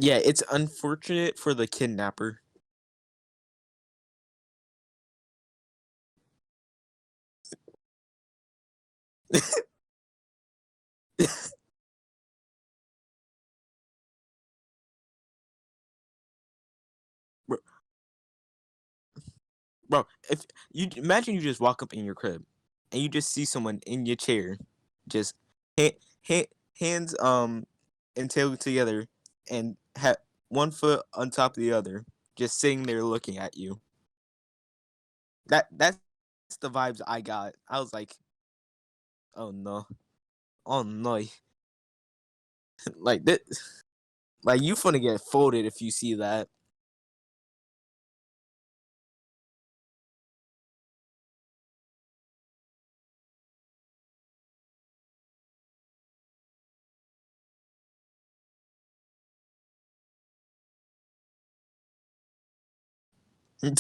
Yeah, it's unfortunate for the kidnapper. bro, bro, if you imagine you just walk up in your crib and you just see someone in your chair, just hand, hand, hands and tail together, and have one foot on top of the other, just sitting there looking at you. That's the vibes I got. I was like, oh no, oh no, like that, like you finna get folded if you see that. he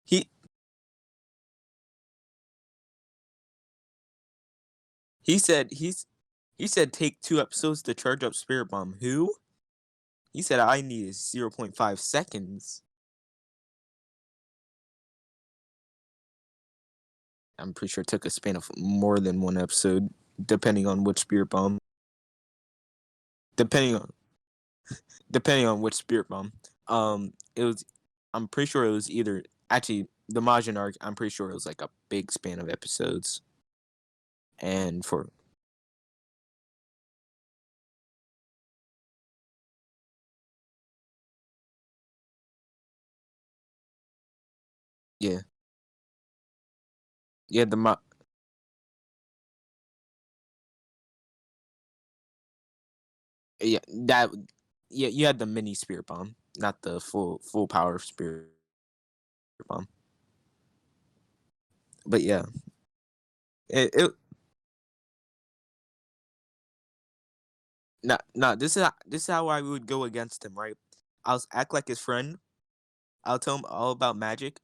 he he said take 2 episodes to charge up Spirit Bomb. Who? He said I needed 0.5 seconds. I'm pretty sure it took a span of more than 1 episode, depending on which Spirit Bomb. Depending on which Spirit Bomb. It was. I'm pretty sure it was either actually the Majin arc. I'm pretty sure it was like a big span of episodes, and for yeah, yeah yeah that yeah you had the mini Spirit Bomb, not the full power Spirit Bomb. But yeah, it nah, this is how I would go against him, right? I'll act like his friend. I'll tell him all about magic,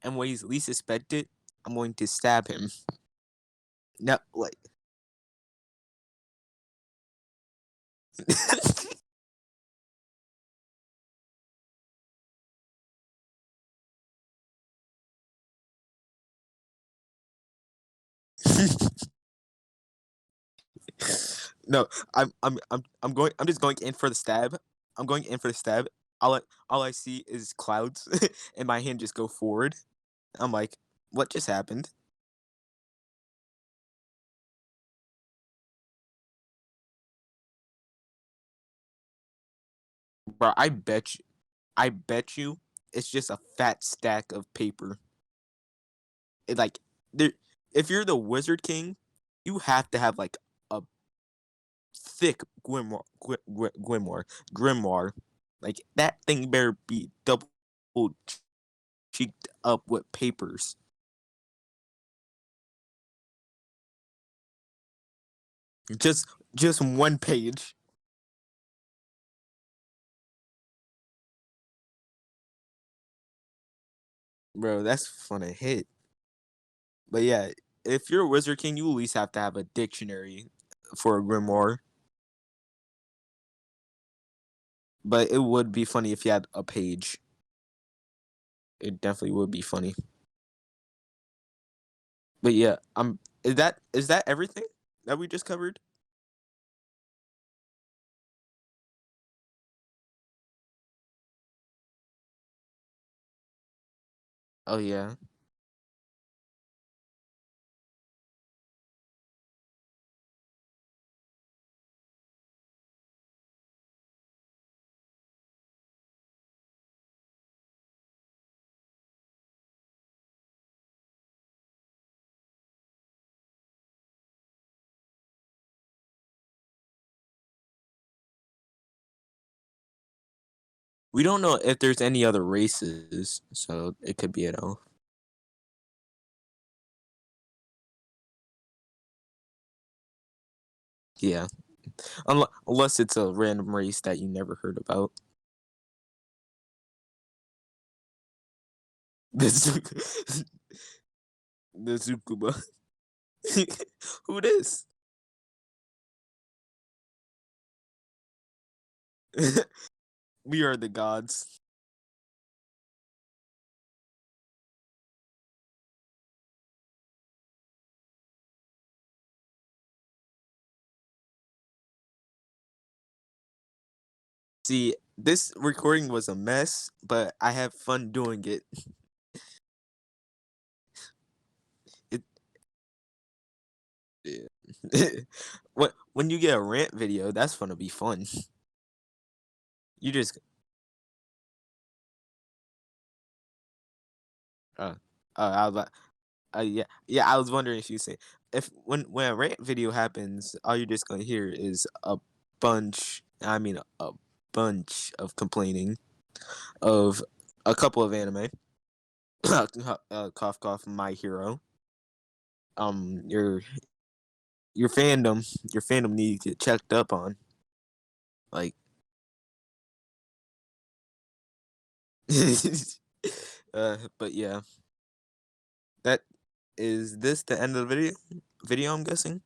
and when he's least suspected, I'm going to stab him. No, like no, I'm going. I'm just going in for the stab. I'm going in for the stab. All I see is clouds, and my hand just go forward. I'm like, what just happened, bro? I bet you, it's just a fat stack of paper. It like there. If you're the Wizard King, you have to have like a thick grimoire. Like that thing better be double cheeked up with papers. Just just one page. Bro, that's fun to hit. But yeah, if you're a Wizard King, you at least have to have a dictionary for a grimoire. But it would be funny if you had a page. It definitely would be funny. But yeah, is that everything that we just covered? Oh yeah. We don't know if there's any other races, so it could be an elf. Yeah. Unless it's a random race that you never heard about. The the Zukuba. Who this? We are the gods. See, this recording was a mess, but I have fun doing it. It yeah. When you get a rant video, that's gonna be fun. You just uh, I was like, yeah. I was wondering if you say if when a rant video happens, all you're just gonna hear is a bunch. I mean, a bunch of complaining of a couple of anime. Cough, cough, my hero. your fandom needs to get checked up on. Like, but yeah, that is this the end of the video? Video, I'm guessing.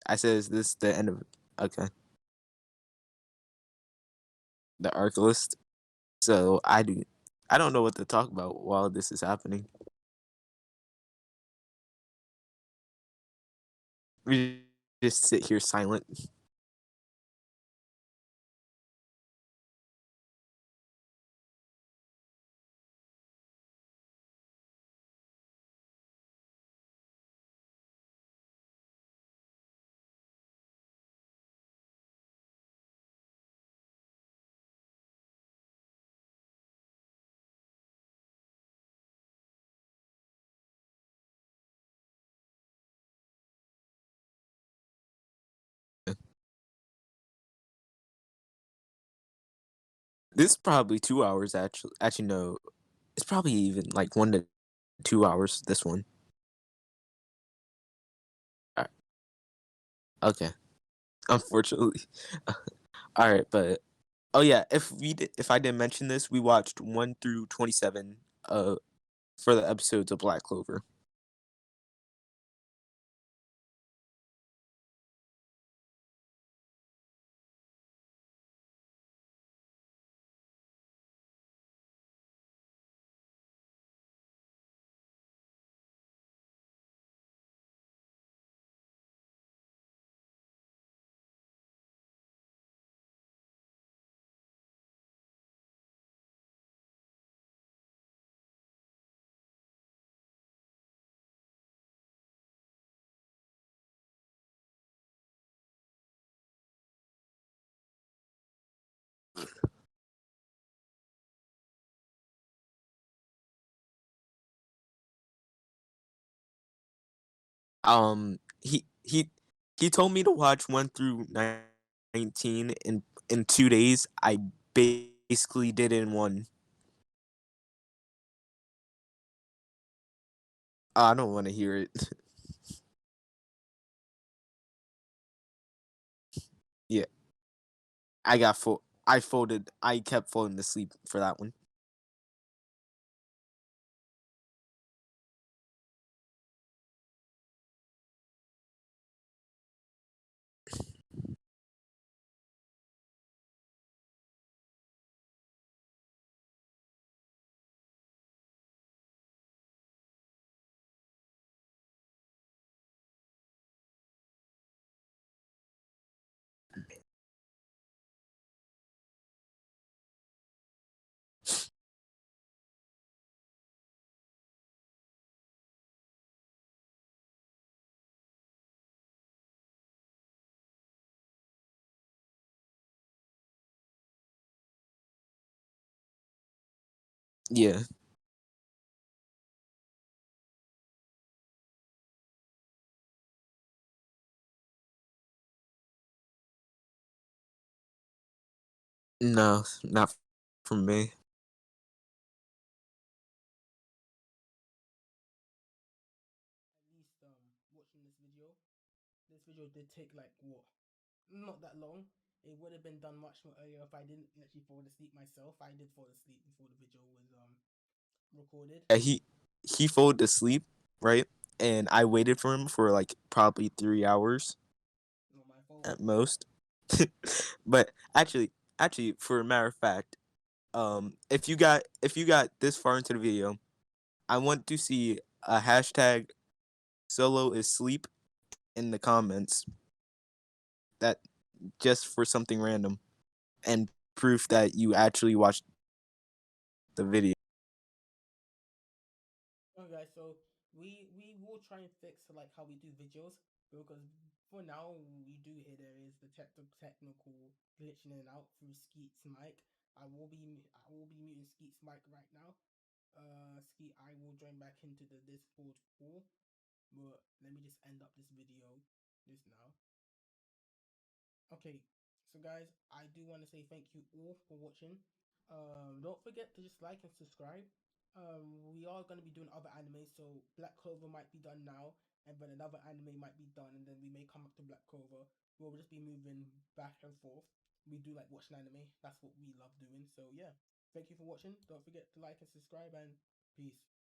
I said, is this the end of? Okay, the arc list. So I don't know what to talk about while this is happening. We just sit here silent. This is probably 2 hours actually. Actually, no, it's probably even like 1 to 2 hours. This one. Alright, okay. Unfortunately. All right, but oh yeah, if I didn't mention this, we watched 1 through 27 for the episodes of Black Clover. He told me to watch 1 through 19 in 2 days. I basically did it in one. I don't want to hear it. Yeah, I got full. I folded. I kept falling asleep for that one. Yeah. No, not from me. At least watching this video. This video did take like what? Not that long. It would have been done much more earlier if I didn't actually fall asleep myself. I did fall asleep before the video was recorded. Yeah, he folded asleep, right? And I waited for him for like probably 3 hours Not my fault. at most. But actually, for a matter of fact, if you got this far into the video, I want to see a hashtag solo is sleep in the comments. That just for something random and proof that you actually watched the video. Okay, guys. So we will try and fix like how we do videos because for now we do hear there is the technical glitching in and out through Skeet's mic. I will be muting Skeet's mic right now. Skeet, I will join back into the Discord call, but let me just end up this video just now. Okay, so guys, I do want to say thank you all for watching. Don't forget to just like and subscribe. We are going to be doing other anime, so Black Clover might be done now, and then another anime might be done, and then we may come up to Black Clover. We'll just be moving back and forth. We do like watching anime. That's what we love doing. So yeah, thank you for watching. Don't forget to like and subscribe, and peace.